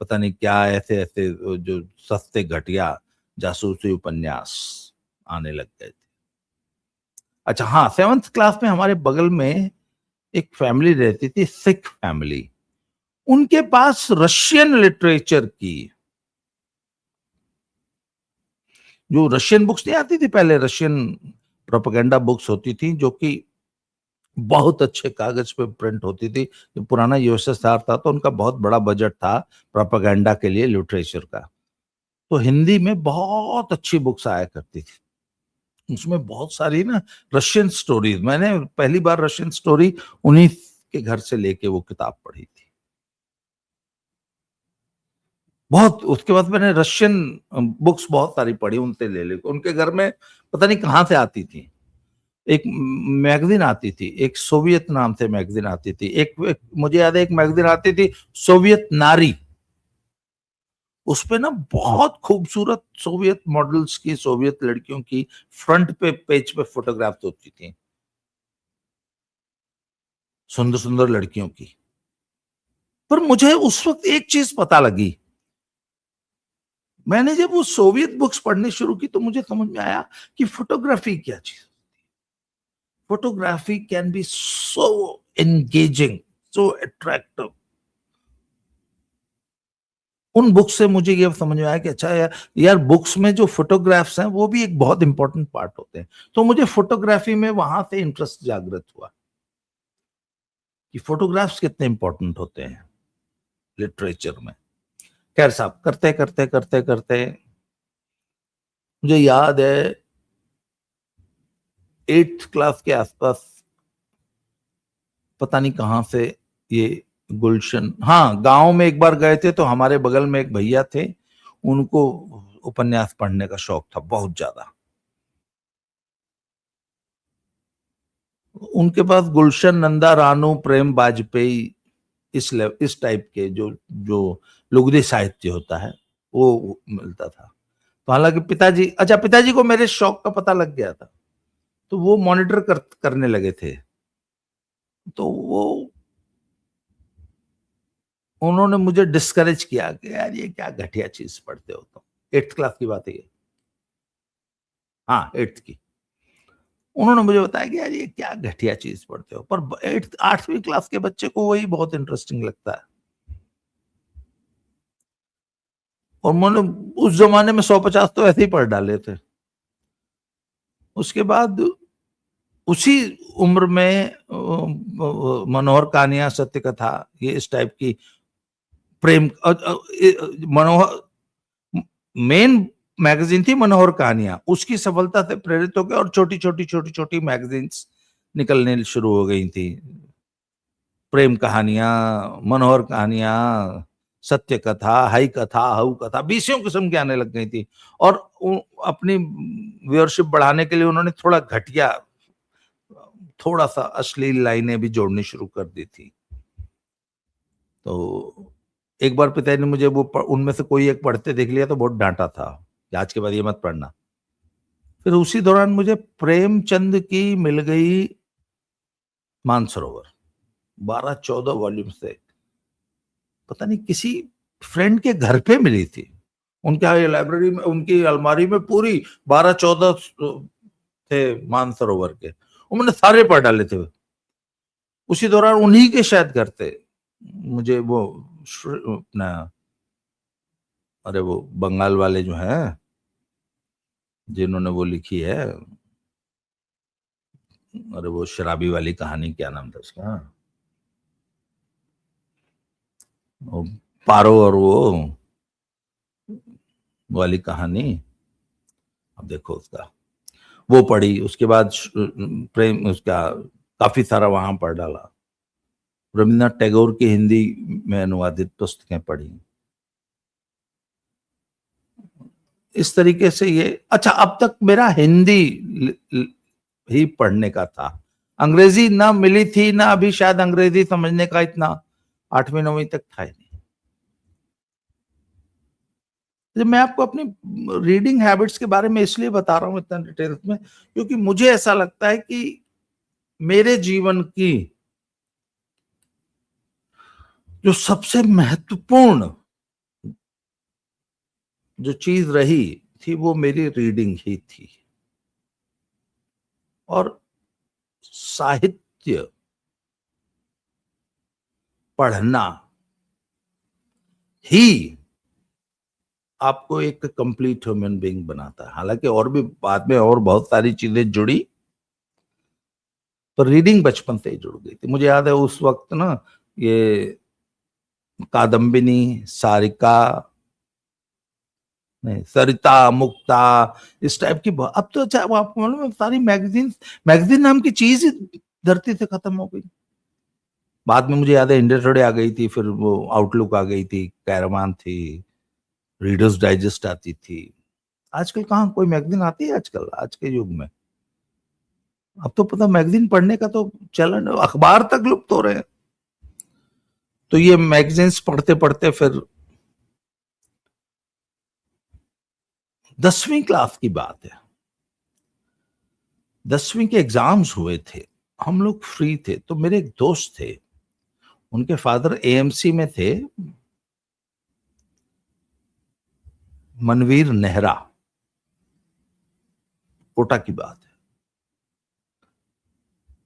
पता नहीं क्या, ऐसे ऐसे जो सस्ते घटिया जासूसी उपन्यास आने लग गए थे। अच्छा हाँ, 7th क्लास में हमारे बगल में एक फैमिली रहती थी, सिख फैमिली। उनके पास रशियन लिटरेचर की, जो रशियन बुक्स नहीं आती थी पहले, रशियन प्रोपेगेंडा बुक्स होती थी, जो कि बहुत अच्छे कागज पे प्रिंट होती थी। पुराना यूएसएसआर था तो उनका बहुत बड़ा बजट था प्रोपेगेंडा के लिए, लिटरेचर का। तो हिंदी में बहुत अच्छी बुक्स आया करती थी, उसमें बहुत सारी ना रशियन स्टोरीज। मैंने पहली बार रशियन स्टोरी उन्हीं के घर से लेके वो किताब पढ़ी थी। बहुत, उसके बाद मैंने रशियन बुक्स बहुत सारी पढ़ी उनसे ले लेके। उनके घर में पता नहीं कहाँ से आती थी, एक मैगजीन आती थी, एक सोवियत नाम से मैगजीन आती थी, एक मुझे याद है एक मैगजीन आती थी सोवियत नारी। उसपे ना बहुत खूबसूरत सोवियत मॉडल्स की, सोवियत लड़कियों की फ्रंट पे पेज पे फोटोग्राफ होती थी, सुंदर सुंदर लड़कियों की। पर मुझे उस वक्त एक चीज पता लगी, मैंने जब वो सोवियत बुक्स पढ़नी शुरू की तो मुझे समझ में आया कि फोटोग्राफी क्या चीज। Photography can be so engaging, so attractive. उन बुक्स से मुझे ये समझ में आया कि अच्छा यार बुक्स में जो फोटोग्राफ्स हैं वो भी एक बहुत इंपॉर्टेंट पार्ट होते हैं। तो मुझे फोटोग्राफी में वहां से इंटरेस्ट जागृत हुआ कि फोटोग्राफ्स कितने इंपॉर्टेंट होते हैं लिटरेचर में। खैर साहब, करते करते करते करते मुझे याद है 8th क्लास के आसपास, पता नहीं कहां से ये गुलशन, हाँ गांव में एक बार गए थे तो हमारे बगल में एक भैया थे, उनको उपन्यास पढ़ने का शौक था बहुत ज्यादा। उनके पास गुलशन नंदा, रानू, प्रेम वाजपेयी, इस टाइप के जो जो लुगदी साहित्य होता है वो मिलता था। तो हालांकि पिताजी को मेरे शौक का पता लग गया था, तो वो मॉनिटर करने लगे थे। तो वो उन्होंने मुझे डिस्करेज किया कि यार ये क्या घटिया चीज पढ़ते हो तुम। 8th क्लास की बात है ये। हाँ, 8th की। उन्होंने मुझे बताया कि यार ये क्या घटिया चीज पढ़ते हो, पर 8वीं क्लास के बच्चे को वही बहुत इंटरेस्टिंग लगता है। और मैंने उस जमाने में 150 तो ऐसे ही पढ़ डाले थे। उसके बाद उसी उम्र में मनोहर कहानियां, सत्य कथा, ये इस टाइप की प्रेम मनोहर मेन मैगजीन थी मनोहर कहानियां, उसकी सफलता से प्रेरित होकर और छोटी छोटी मैगजीन्स निकलने शुरू हो गई थी। प्रेम कहानियां, मनोहर कहानियां, सत्य कथा, हाई कथा, हऊ कथा, 20 किस्म की आने लग गई थी। और अपनी व्यूअरशिप बढ़ाने के लिए उन्होंने थोड़ा सा अश्लील लाइनें भी जोड़नी शुरू कर दी थी। तो एक बार पिताजी ने मुझे उनमें से कोई एक पढ़ते देख लिया तो बहुत डांटा था कि आज के बाद ये मत पढ़ना। फिर उसी दौरान मुझे प्रेमचंद की मिल गई मानसरोवर, 12-14 वॉल्यूम से। पता नहीं किसी फ्रेंड के घर पे मिली थी। उनके लाइब्रेरी में, उनकी अलमारी में पूरी 12-14 थे मानसरोवर के, उन्होंने सारे पढ़ डाले थे। उसी दौरान उन्हीं के शायद घर थे मुझे वो अपना, अरे वो बंगाल वाले जो हैं जिन्होंने वो लिखी है, अरे वो शराबी वाली कहानी, क्या नाम था उसका, वो पारो और वो वाली कहानी, अब देखो उसका, वो पढ़ी। उसके बाद प्रेम उसका काफी सारा वहां पढ़ डाला। रविन्द्रनाथ टैगोर की हिंदी में अनुवादित पुस्तकें पढ़ी। इस तरीके से ये, अच्छा, अब तक मेरा हिंदी ही पढ़ने का था। अंग्रेजी ना मिली थी ना, अभी शायद अंग्रेजी समझने का इतना 8वीं 9वीं तक था ही नहीं। मैं आपको अपनी रीडिंग हैबिट्स के बारे में इसलिए बता रहा हूं इतना डिटेल्स में, क्योंकि मुझे ऐसा लगता है कि मेरे जीवन की जो सबसे महत्वपूर्ण जो चीज रही थी वो मेरी रीडिंग ही थी। और साहित्य पढ़ना ही आपको एक कंप्लीट ह्यूमन बीइंग बनाता है। हालांकि और भी बाद में और बहुत सारी चीजें जुड़ी, पर रीडिंग बचपन से ही जुड़ गई थी। मुझे याद है उस वक्त ना, ये कादम्बिनी, सारिका, नहीं, सरिता, मुक्ता, इस टाइप की अब तो, अच्छा, वो आपको मालूम है सारी मैगजीन नाम की चीज ही धरती से खत्म हो गई। बाद में मुझे याद है इंडिया टुडे आ गई थी, फिर वो आउटलुक आ गई थी, कैरवान थी, रीडर्स डाइजेस्ट आती थी। आजकल कहाँ कोई मैगजीन आती है आजकल, आज के युग में? अब तो पता मैगजीन पढ़ने का तो चलन, अखबार तक लुप्त हो रहे हैं। तो ये मैगजीन्स पढ़ते पढ़ते फिर 10वीं क्लास की बात है, 10वीं के एग्जाम्स हुए थे, हम लोग फ्री थे। तो मेरे एक दोस्त थे, उनके फादर एएमसी में थे, मनवीर नेहरा, कोटा की बात है।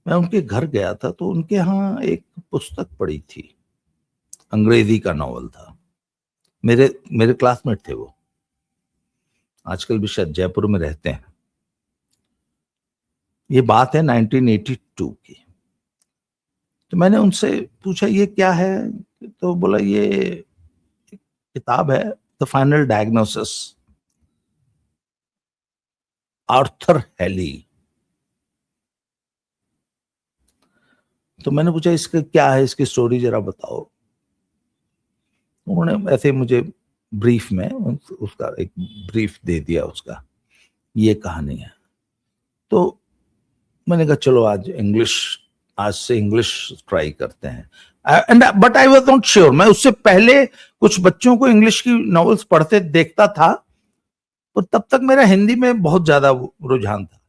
मैं उनके घर गया था तो उनके यहाँ एक पुस्तक पढ़ी थी, अंग्रेजी का नॉवल था। मेरे मेरे क्लासमेट थे वो, आजकल भी शायद जयपुर में रहते हैं। ये बात है 1982 की। तो मैंने उनसे पूछा ये क्या है, तो बोला ये किताब है, the final diagnosis, Arthur Hailey. तो मैंने पूछा इसका क्या है, इसकी स्टोरी जरा बताओ। उन्होंने ऐसे मुझे ब्रीफ में उसका एक ब्रीफ दे दिया उसका, ये कहानी है। तो मैंने कहा चलो आज से इंग्लिश ट्राई करते हैं। And but I was not sure, मैं उससे पहले कुछ बच्चों को इंग्लिश की नॉवेल्स पढ़ते देखता था, और तब तक मेरा हिंदी में बहुत ज्यादा रुझान था।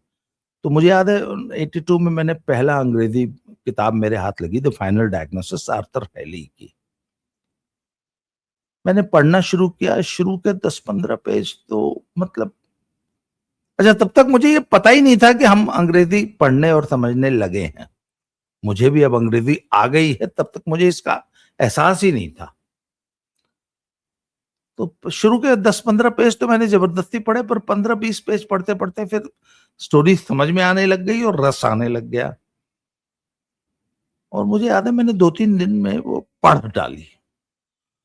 तो मुझे याद है 82 में मैंने पहला अंग्रेजी किताब मेरे हाथ लगी, the final diagnosis, Arthur Hailey की। मैंने पढ़ना शुरू किया, शुरू के 10-15 पेज तो मतलब, अच्छा तब तक मुझे ये पता ही नहीं था कि हम अंग्रेजी पढ़ने और समझने लगे हैं। मुझे भी अब अंग्रेजी आ गई है, तब तक मुझे इसका एहसास ही नहीं था। तो शुरू के 10-15 पेज तो मैंने जबरदस्ती पढ़े, पर 15-20 पेज पढ़ते पढ़ते फिर स्टोरी समझ में आने लग गई और रस आने लग गया। और मुझे याद है मैंने 2-3 दिन में वो पढ़ डाली,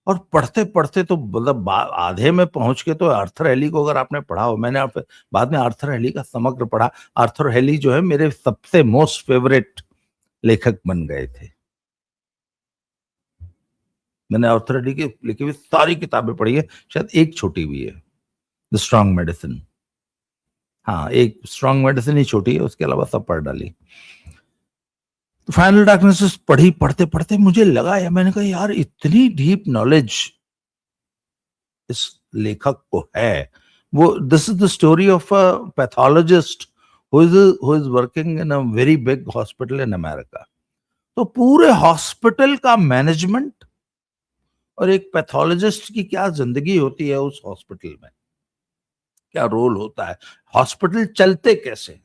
और पढ़ते पढ़ते तो मतलब आधे में पहुंच के तो आर्थर हैली को अगर आपने पढ़ा हो, मैंने बाद में आर्थर हैली का समग्र पढ़ा। आर्थर हैली जो है मेरे सबसे मोस्ट फेवरेट लेखक बन गए थे। मैंने आर्थर हैली की लिखी हुई सारी किताबें पढ़ी है, शायद एक छोटी हुई है, द स्ट्रॉन्ग मेडिसिन। हाँ, एक स्ट्रॉन्ग मेडिसिन ही छोटी है, उसके अलावा सब पढ़ डाली। तो फाइनल डार्कनेस पढ़ी, पढ़ते पढ़ते मुझे लगा, या मैंने कहा यार इतनी डीप नॉलेज इस लेखक को है। वो this is the story of a pathologist who is working in a very big hospital in America. तो पूरे हॉस्पिटल का मैनेजमेंट और एक पैथोलॉजिस्ट की क्या जिंदगी होती है उस हॉस्पिटल में, क्या रोल होता है, हॉस्पिटल चलते कैसे,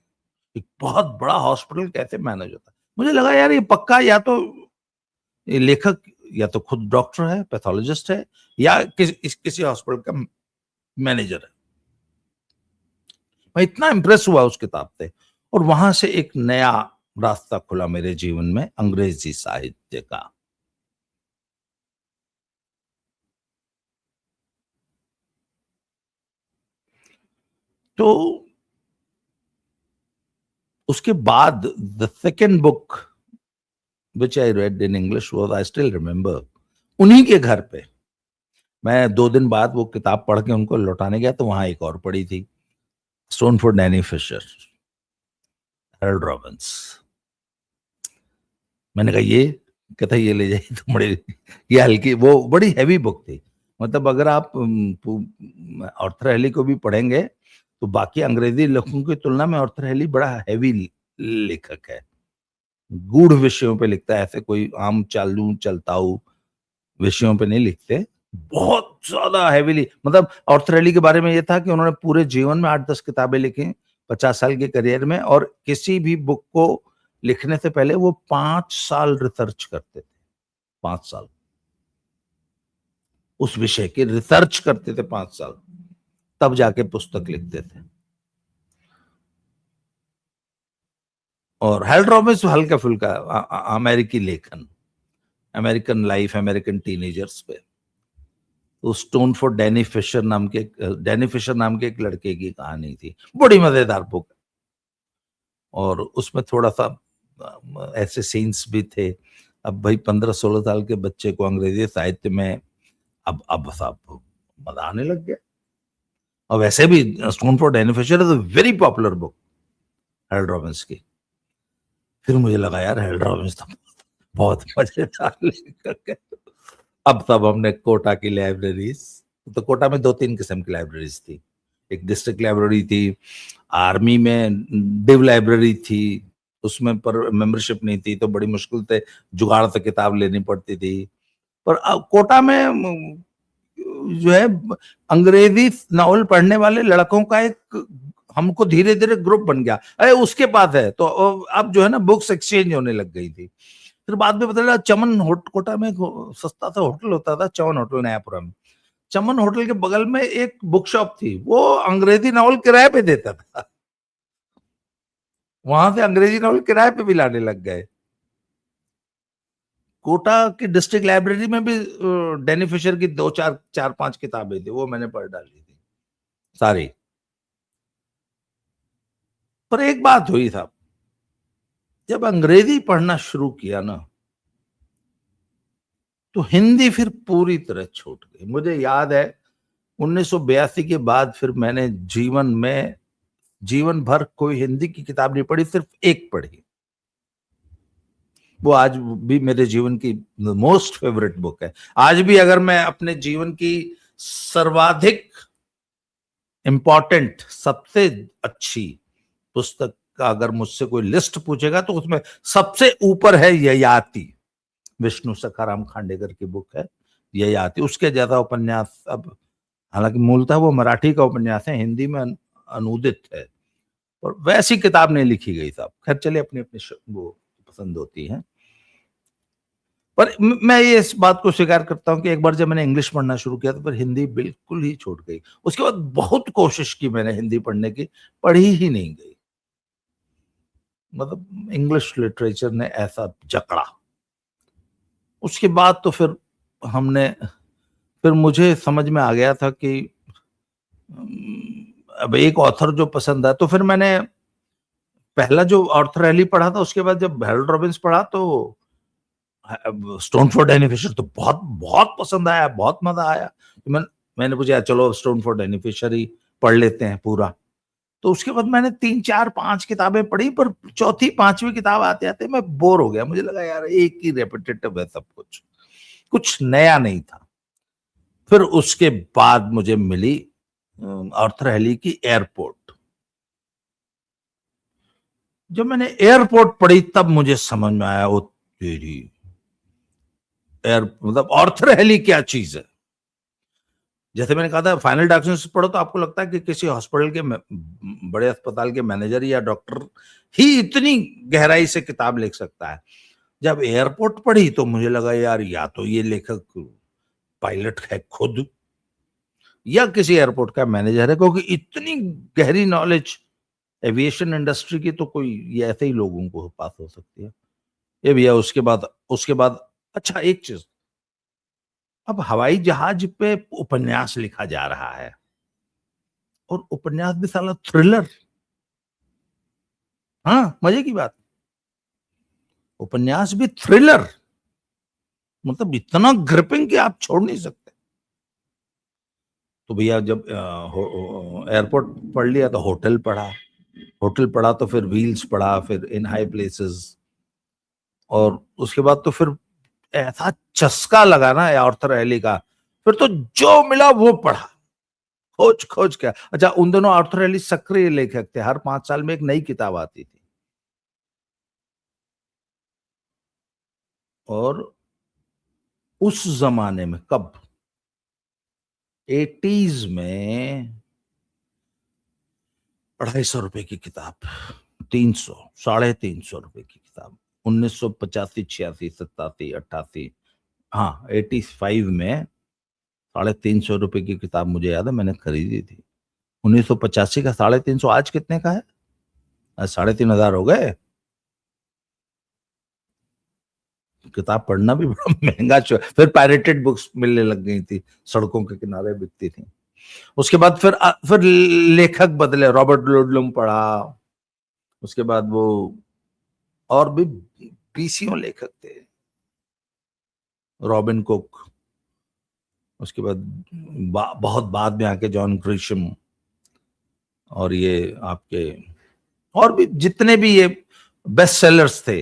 एक बहुत बड़ा हॉस्पिटल कैसे मैनेज होता है। मुझे लगा यार ये पक्का या तो ये लेखक या तो खुद डॉक्टर है, पैथोलॉजिस्ट है, या किसी हॉस्पिटल का मैनेजर है। मैं इतना इंप्रेस हुआ उस किताब से, और वहां से एक नया रास्ता खुला मेरे जीवन में अंग्रेजी साहित्य का। तो उसके बाद the second book which I read in English was, I still remember, उन्हीं के घर पे मैं 2 दिन बाद वो किताब पढ़ के उनको लौटाने गया, तो वहां एक और पढ़ी थी, स्टोनफोर्ड डैनी फिशर, हैरोल्ड रॉबिन्स। मैंने कहा ये, कहता ये ले जाइए, तो बड़ी, ये हल्की, वो बड़ी हैवी बुक थी। मतलब अगर आप आर्थर हैली को भी पढ़ेंगे तो बाकी अंग्रेजी लेखकों की तुलना में आर्थर हैली बड़ा हैवी लेखक है, गूढ़ विषयों पे लिखता है, ऐसे कोई आम चालू चलताऊ विषयों पे नहीं लिखते, बहुत ज्यादा हैवीली। मतलब आर्थर हैली के बारे में ये था कि उन्होंने पूरे जीवन में 8-10 किताबें लिखी 50 साल के करियर में, और किसी भी बुक को लिखने से पहले वो 5 साल रिसर्च करते थे, 5 साल उस विषय की रिसर्च करते थे, 5 साल, तब जाके पुस्तक लिखते थे। और हैरोल्ड रॉबिन्स हल्का फुल्का अमेरिकी लेखन, अमेरिकन लाइफ, अमेरिकन टीनेजर्स पे। तो स्टोनफोर्ड डैनी फिशर नाम के एक लड़के की कहानी थी, बड़ी मजेदार बुक। और उसमें थोड़ा सा ऐसे सीन्स भी थे। अब भाई 15-16 साल के बच्चे को अंग्रेजी साहित्य में अब साहब मजा आने लग गया। और वैसे भी stone for Danny Fisher is a very popular book Harold Robbins की। फिर मुझे लगा यार हैरोल्ड रॉबिन्स तो बहुत मजेदार लेखक है। अब तब हमने कोटा की लाइब्रेरीज, तो कोटा में 2-3 किस्म की लाइब्रेरीज थी, एक डिस्ट्रिक्ट लाइब्रेरी थी, आर्मी में डिव लाइब्रेरी थी, उसमें पर मेंबरशिप नहीं थी, तो बड़ी मुश्किल से जुगाड़ से किताब लेनी पड़ती थी। पर कोटा में जो है अंग्रेजी नॉवल पढ़ने वाले लड़कों का एक हमको धीरे धीरे ग्रुप बन गया, अरे उसके पास है, तो अब जो है ना बुक्स एक्सचेंज होने लग गई थी। फिर बाद में पता लगा चमन कोटा में सस्ता सा होटल होता था, चमन होटल नयापुरा में। चमन होटल के बगल में एक बुक शॉप थी, वो अंग्रेजी नॉवल किराए पे देता था। वहां से अंग्रेजी नॉवल किराए पे भी लाने लग गए। कोटा की डिस्ट्रिक्ट लाइब्रेरी में भी डैनी फिशर की 2-4-5 किताबें थी, वो मैंने पढ़ डाली थी सारी। पर एक बात हुई था, जब अंग्रेजी पढ़ना शुरू किया ना, तो हिंदी फिर पूरी तरह छूट गई। मुझे याद है 1982 के बाद फिर मैंने जीवन भर कोई हिंदी की किताब नहीं पढ़ी, सिर्फ एक पढ़ी। वो आज भी मेरे जीवन की मोस्ट फेवरेट बुक है। आज भी अगर मैं अपने जीवन की सर्वाधिक इंपॉर्टेंट, सबसे अच्छी पुस्तक का अगर मुझसे कोई लिस्ट पूछेगा तो उसमें सबसे ऊपर है ययाति। विष्णु सखाराम खांडेकर की बुक है ययाति। उसके ज्यादा उपन्यास, अब हालांकि मूलतः वो मराठी का उपन्यास है, हिंदी में अनुदित है, और वैसी किताब नहीं लिखी गई साहब। खैर चले, अपनी अपनी वो पसंद होती है। पर मैं ये इस बात को स्वीकार करता हूं कि एक बार जब मैंने इंग्लिश पढ़ना शुरू किया तो फिर हिंदी बिल्कुल ही छूट गई। उसके बाद बहुत कोशिश की मैंने हिंदी पढ़ने की, पढ़ी ही नहीं गई। मतलब इंग्लिश लिटरेचर ने ऐसा जकड़ा। उसके बाद तो फिर मुझे समझ में आ गया था कि अब एक ऑथर जो पसंद है, तो फिर मैंने पहला जो आर्थर एली पढ़ा था, उसके बाद जब हैरोल्ड रॉबिन्स पढ़ा तो स्टोनफोर्ड एनी फिशर तो बहुत बहुत पसंद आया, बहुत मजा आया। तो मैंने पूछा चलो स्टोनफोर्ड एनी फिशर ही पढ़ लेते हैं पूरा। तो उसके बाद मैंने 3 4 5 किताबें पढ़ी, पर चौथी पांचवी किताब आते आते मैं बोर हो गया। मुझे लगा यार एक ही रेपिटेटिव है सब कुछ नया नहीं था। फिर उसके बाद मुझे मिली आर्थर एली की एयरपोर्ट। जब मैंने एयरपोर्ट पढ़ी तब मुझे समझ में आया, वो तेरी मतलब आर्थर एली क्या चीज है। जैसे मैंने कहा था फाइनल डायग्नोसिस पढ़ो तो आपको लगता है कि किसी हॉस्पिटल के बड़े अस्पताल के मैनेजर या डॉक्टर ही इतनी गहराई से किताब लिख सकता है। जब एयरपोर्ट पढ़ी तो मुझे लगा यार या तो ये लेखक पायलट है खुद, या किसी एयरपोर्ट का मैनेजर है, क्योंकि इतनी गहरी नॉलेज एविएशन इंडस्ट्री की तो कोई ये ऐसे ही लोगों को पास हो सकती है। ये भैया उसके बाद अच्छा एक चीज, अब हवाई जहाज पे उपन्यास लिखा जा रहा है, और उपन्यास भी साला थ्रिलर। हाँ, मजे की बात, उपन्यास भी थ्रिलर, मतलब इतना ग्रिपिंग कि आप छोड़ नहीं सकते। तो भैया जब एयरपोर्ट पढ़ लिया तो होटल पढ़ा तो फिर व्हील्स पढ़ा, फिर इन हाई प्लेसेस, और उसके बाद तो फिर ऐसा चस्का लगा ना आर्थर एली का, फिर तो जो मिला वो पढ़ा, खोज खोज क्या। अच्छा, उन दोनों आर्थर एली सक्रिय लेखक थे, हर 5 साल में एक नई किताब आती थी। और उस जमाने में, कब 80s में 250 रुपए की किताब, 300 350 रुपए की किताब, 1985 86 87 88, हाँ 85 में 350 रुपए की किताब मुझे याद है मैंने खरीदी थी। 1985 का 350 आज कितने का है? आज 3500 हो गए। किताब पढ़ना भी बड़ा महंगा फिर पायरेटेड बुक्स मिलने लग गई थी, सड़कों के किनारे बिकती थी। उसके बाद फिर लेखक बदले, रॉबर्ट लुडलम पढ़ा, उसके बाद वो और भी बीसियों लेखक थे, रॉबिन कुक, उसके बाद बहुत बाद में आके जॉन ग्रिशम, और ये आपके और भी जितने भी ये बेस्ट सेलर्स थे।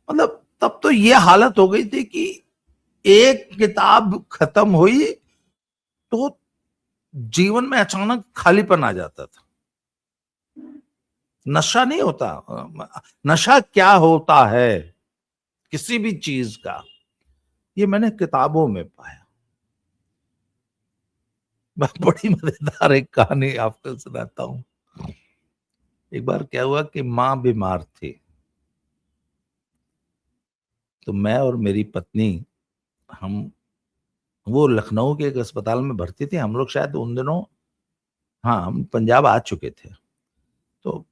मतलब तब तो ये हालत हो गई थी कि एक किताब खत्म हुई तो जीवन में अचानक खालीपन आ जाता था। नशा नहीं होता, नशा क्या होता है किसी भी चीज का, ये मैंने किताबों में पाया। मैं बड़ी मजेदार एक कहानी आपको सुनाता हूं। एक बार क्या हुआ कि माँ बीमार थी, तो मैं और मेरी पत्नी, हम वो लखनऊ के एक अस्पताल में भर्ती थी। हम लोग शायद उन दिनों, हाँ हम पंजाब आ चुके थे, तो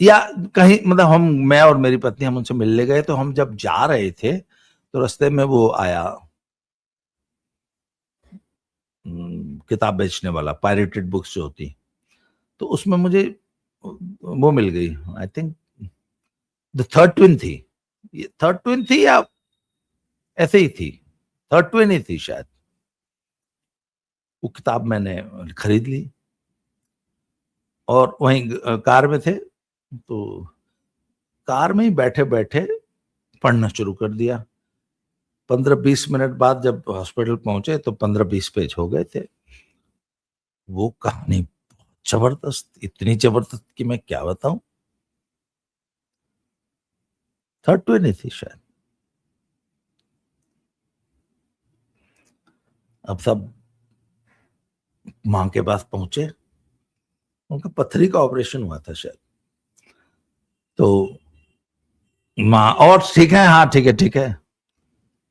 या कहीं, मतलब मैं और मेरी पत्नी हम उनसे मिलने गए। तो हम जब जा रहे थे तो रास्ते में वो आया किताब बेचने वाला, पायरेटेड बुक्स जो होती, तो उसमें मुझे वो मिल गई, I think the third twin थी, ये थर्ड ट्विन थी या ऐसे ही थी, थर्ड ट्विन ही थी शायद। वो किताब मैंने खरीद ली और वहीं कार में थे, तो कार में ही बैठे बैठे पढ़ना शुरू कर दिया। 15-20 मिनट बाद जब हॉस्पिटल पहुंचे तो 15-20 पेज हो गए थे। वो कहानी जबरदस्त, इतनी जबरदस्त कि मैं क्या बताऊं। थर्ड ट्विन ही थी शायद। अब सब मां के पास पहुंचे, उनका पथरी का ऑपरेशन हुआ था शायद। तो माँ और ठीक है, हाँ ठीक है ठीक है।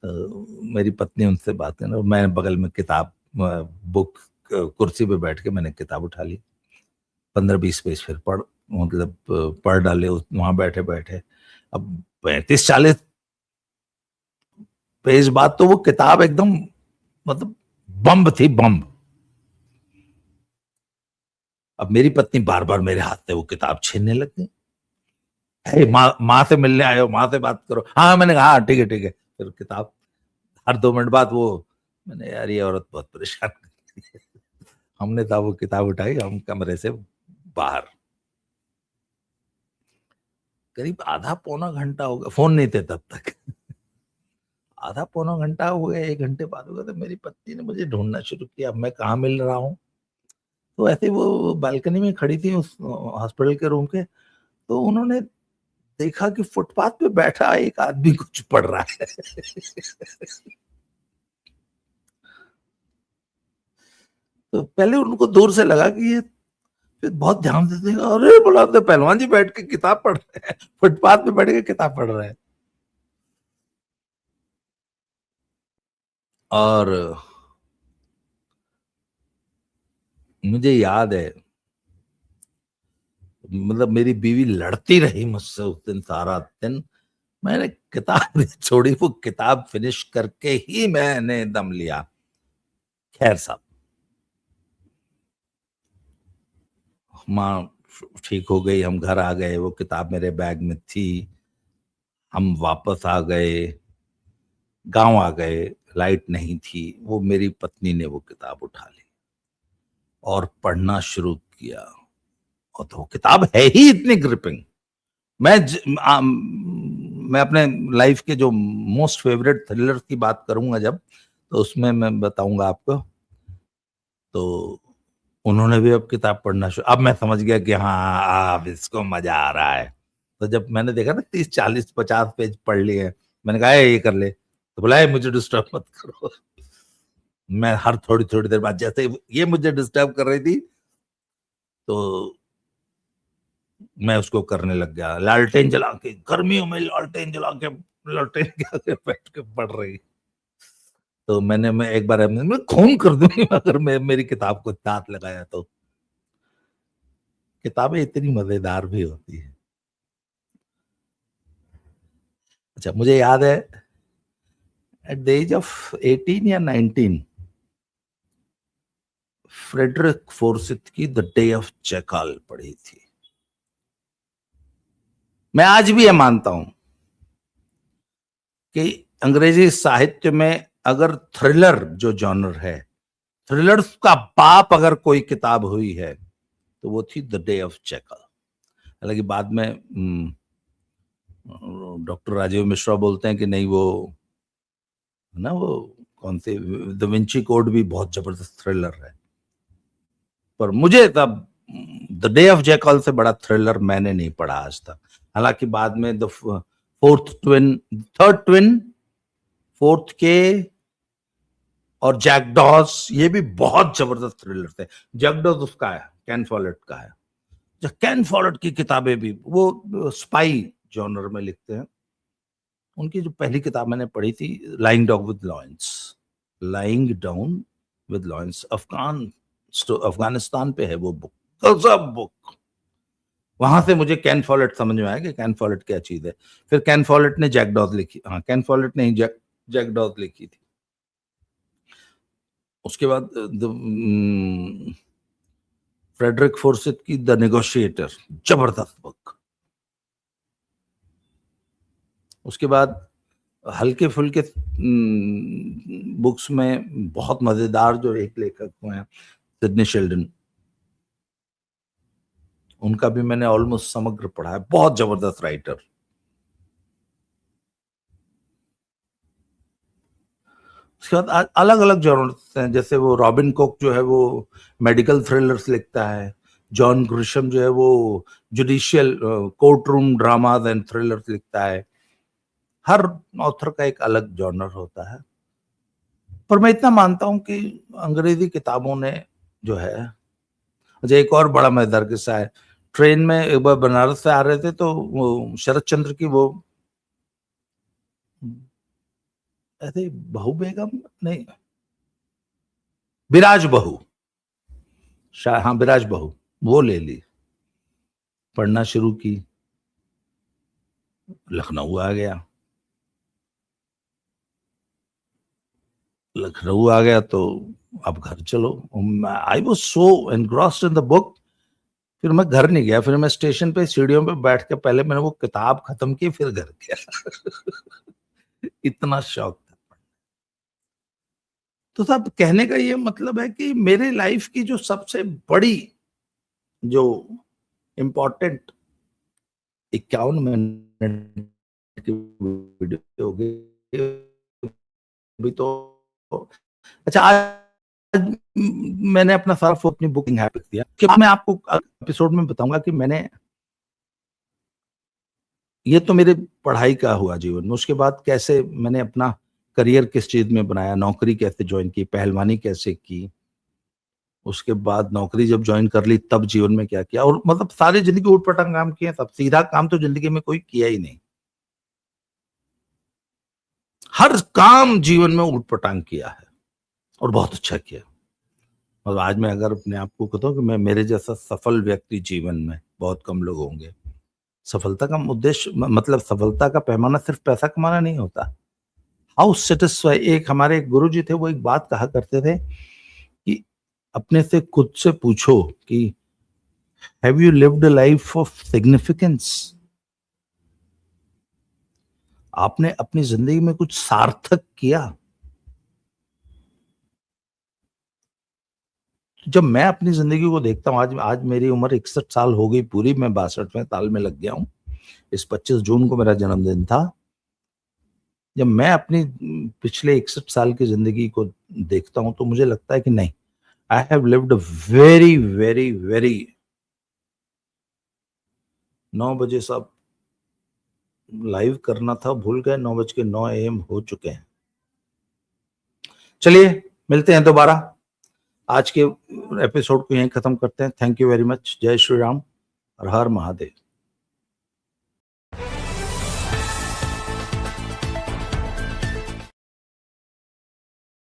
तो मेरी पत्नी उनसे बात करना, और मैं बगल में किताब बुक कुर्सी पे बैठ के मैंने किताब उठा ली। 15-20 पेज फिर मतलब पढ़ डाले वहां बैठे बैठे। अब 35-40 पेज बाद तो वो किताब एकदम मतलब बम्ब थी, बम्ब। अब मेरी पत्नी बार बार मेरे हाथ से वो किताब छीनने लग गई। माँ से मिलने आए हो, माँ से बात करो। हाँ मैंने कहा हाँ ठीक है ठीक है। फिर किताब हर 2 मिनट बाद वो, मैंने यार ये औरत बहुत परेशान करती है। हमने तब वो किताब उठाई, हम कमरे से बाहर। करीब आधा पौना घंटा हो गया, फोन नहीं थे तब तक। आधा पौना घंटा हो गया, 1 घंटे बाद हो गया, तो मेरी पत्नी ने मुझे ढूंढना शुरू किया, अब मैं कहाँ मिल रहा हूँ। तो ऐसे वो बालकनी में खड़ी थी उस हॉस्पिटल के रूम के, तो उन्होंने देखा कि फुटपाथ पे बैठा एक आदमी कुछ पढ़ रहा है। तो पहले उनको दूर से लगा कि ये, फिर बहुत ध्यान से देखा, अरे बोला तो पहलवान जी बैठ के किताब पढ़ रहे हैं, फुटपाथ पे बैठ के किताब पढ़ रहे हैं। और मुझे याद है, मतलब मेरी बीवी लड़ती रही मुझसे उस दिन सारा दिन। मैंने किताब नहीं छोड़ी, वो किताब फिनिश करके ही मैंने दम लिया। खैर साहब, माँ ठीक हो गई, हम घर आ गए, वो किताब मेरे बैग में थी। हम वापस आ गए, गांव आ गए, लाइट नहीं थी। वो मेरी पत्नी ने वो किताब उठा ली और पढ़ना शुरू किया। और तो वो किताब है ही इतनी ग्रिपिंग। मैं अपने लाइफ के जो मोस्ट फेवरेट थ्रिलर की बात करूंगा जब, तो उसमें मैं बताऊंगा आपको। तो उन्होंने भी अब किताब पढ़ना शुरू, अब मैं समझ गया कि हाँ अब इसको मजा आ रहा है। तो जब मैंने देखा ना 30-40-50 पेज पढ़ लिए, मैंने कहा ये कर ले, तो बोला मुझे डिस्टर्ब मत करो। मैं हर थोड़ी थोड़ी देर बाद, जैसे ये मुझे डिस्टर्ब कर रही थी, तो मैं उसको करने लग गया। लालटेन जला के, गर्मियों में लालटेन जला के, लालटेन के आगे बैठ के पढ़ रही। तो मैं एक बार मैं खून कर दूंगी अगर मैं मेरी किताब को दांत लगाया तो। किताबें इतनी मजेदार भी होती है। अच्छा मुझे याद है, एट द एज ऑफ 18 या 19, फ्रेडरिक फोर्सिथ की द डे ऑफ जैकाल पढ़ी थी। मैं आज भी ये मानता हूं कि अंग्रेजी साहित्य में अगर थ्रिलर जो जॉनर है, थ्रिलर का बाप अगर कोई किताब हुई है तो वो थी द डे ऑफ जैकाल। हालांकि बाद में डॉक्टर राजीव मिश्रा बोलते हैं कि नहीं, वो है ना, वो कौन सी द विंची कोड भी बहुत जबरदस्त थ्रिलर है। पर मुझे तब द डे ऑफ जैकल से बड़ा थ्रिलर मैंने नहीं पढ़ा आज तक। हालांकि बाद में the fourth twin, third twin, fourth के और जैकडॉस, ये भी बहुत जबरदस्त थ्रिलर थे। जैकडॉस उसका है, कैन फॉलेट का है। जो कैन फॉलेट की किताबें भी, वो स्पाई जॉनर में लिखते हैं। उनकी जो पहली किताब मैंने पढ़ी थी, lying down with lions, lying down with lions, Afghanistan पे है वो बुक, गजब बुक। वहां से मुझे कैन फॉलेट समझ में आया कि कैन फॉलेट क्या चीज है। फिर कैन फॉलेट ने जैकडॉज लिखी, हाँ कैन फॉलेट ने ही जैकडॉज लिखी थी। उसके बाद फ्रेडरिक फोर्सिथ की द नेगोशिएटर, जबरदस्त बुक। उसके बाद हल्के फुल्के बुक्स में बहुत मजेदार जो एक लेखक हुए हैं सिडनी शेल्डन, उनका भी मैंने ऑलमोस्ट समग्र पढ़ा है, बहुत जबरदस्त राइटर। उसके बाद अलग अलग जॉनर्स हैं, जैसे वो रॉबिन कुक जो है वो मेडिकल थ्रिलर्स लिखता है, जॉन ग्रिशम जो है वो judicial court room dramas and thrillers लिखता है। हर ऑथर का एक अलग जॉनर होता है, पर मैं इतना मानता हूं कि अंग्रेजी किताबों ने जो है, अच्छा एक और बड़ा मजेदार किस्सा है। ट्रेन में एक बार बनारस से आ रहे थे तो वो शरद चंद्र की वो ऐसे बहू बेगम नहीं, बिराज बहू, हाँ बिराज बहू, वो ले ली, पढ़ना शुरू की, लखनऊ आ गया। लखनऊ आ गया तो अब घर चलो, I was so engrossed in the book, फिर मैं घर नहीं गया, फिर मैं स्टेशन पे सीढ़ियों पे बैठ के पहले मैंने वो किताब खत्म की फिर घर गया। इतना शौक था। तो साहब कहने का ये मतलब है कि मेरे लाइफ की जो सबसे बड़ी जो इम्पोर्टेंट 51 मिनट की वीडियो हो गई अभी तो। अच्छा आज मैंने अपना सारा अपनी बुकिंग हैबिट दिया कि मैं आपको एपिसोड में बताऊंगा कि मैंने, ये तो मेरे पढ़ाई का हुआ जीवन में, उसके बाद कैसे मैंने अपना करियर किस चीज में बनाया, नौकरी कैसे ज्वाइन की, पहलवानी कैसे की, उसके बाद नौकरी जब ज्वाइन कर ली तब जीवन में क्या किया, और मतलब सारी जिंदगी उठपटांग काम किए, सब सीधा काम तो जिंदगी में कोई किया ही नहीं, हर काम जीवन में उठपटांग किया है और बहुत अच्छा किया। और आज मैं अगर अपने आप को कहता हूँ कि मैं, मेरे जैसा सफल व्यक्ति जीवन में बहुत कम लोग होंगे। सफलता का उद्देश्य मतलब सफलता का पैमाना सिर्फ पैसा कमाना नहीं होता। हाउ सेटिस्फाई, एक हमारे एक गुरु जी थे, वो एक बात कहा करते थे कि अपने से खुद से पूछो कि have you lived a life of significance, आपने अपनी जिंदगी में कुछ सार्थक किया। जब मैं अपनी जिंदगी को देखता हूँ, आज आज मेरी उम्र 61 साल हो गई पूरी, मैं 62वें साल में लग गया हूँ, इस 25 जून को मेरा जन्मदिन था। जब मैं अपनी पिछले 61 साल की जिंदगी को देखता हूं तो मुझे लगता है कि नहीं, I have lived very very very, 9 बजे सब लाइव करना था, भूल गए, 9:09 AM हो चुके हैं। चलिए मिलते हैं दोबारा, आज के एपिसोड को यहीं खत्म करते हैं। थैंक यू वेरी मच, जय श्री राम, हर हर महादेव।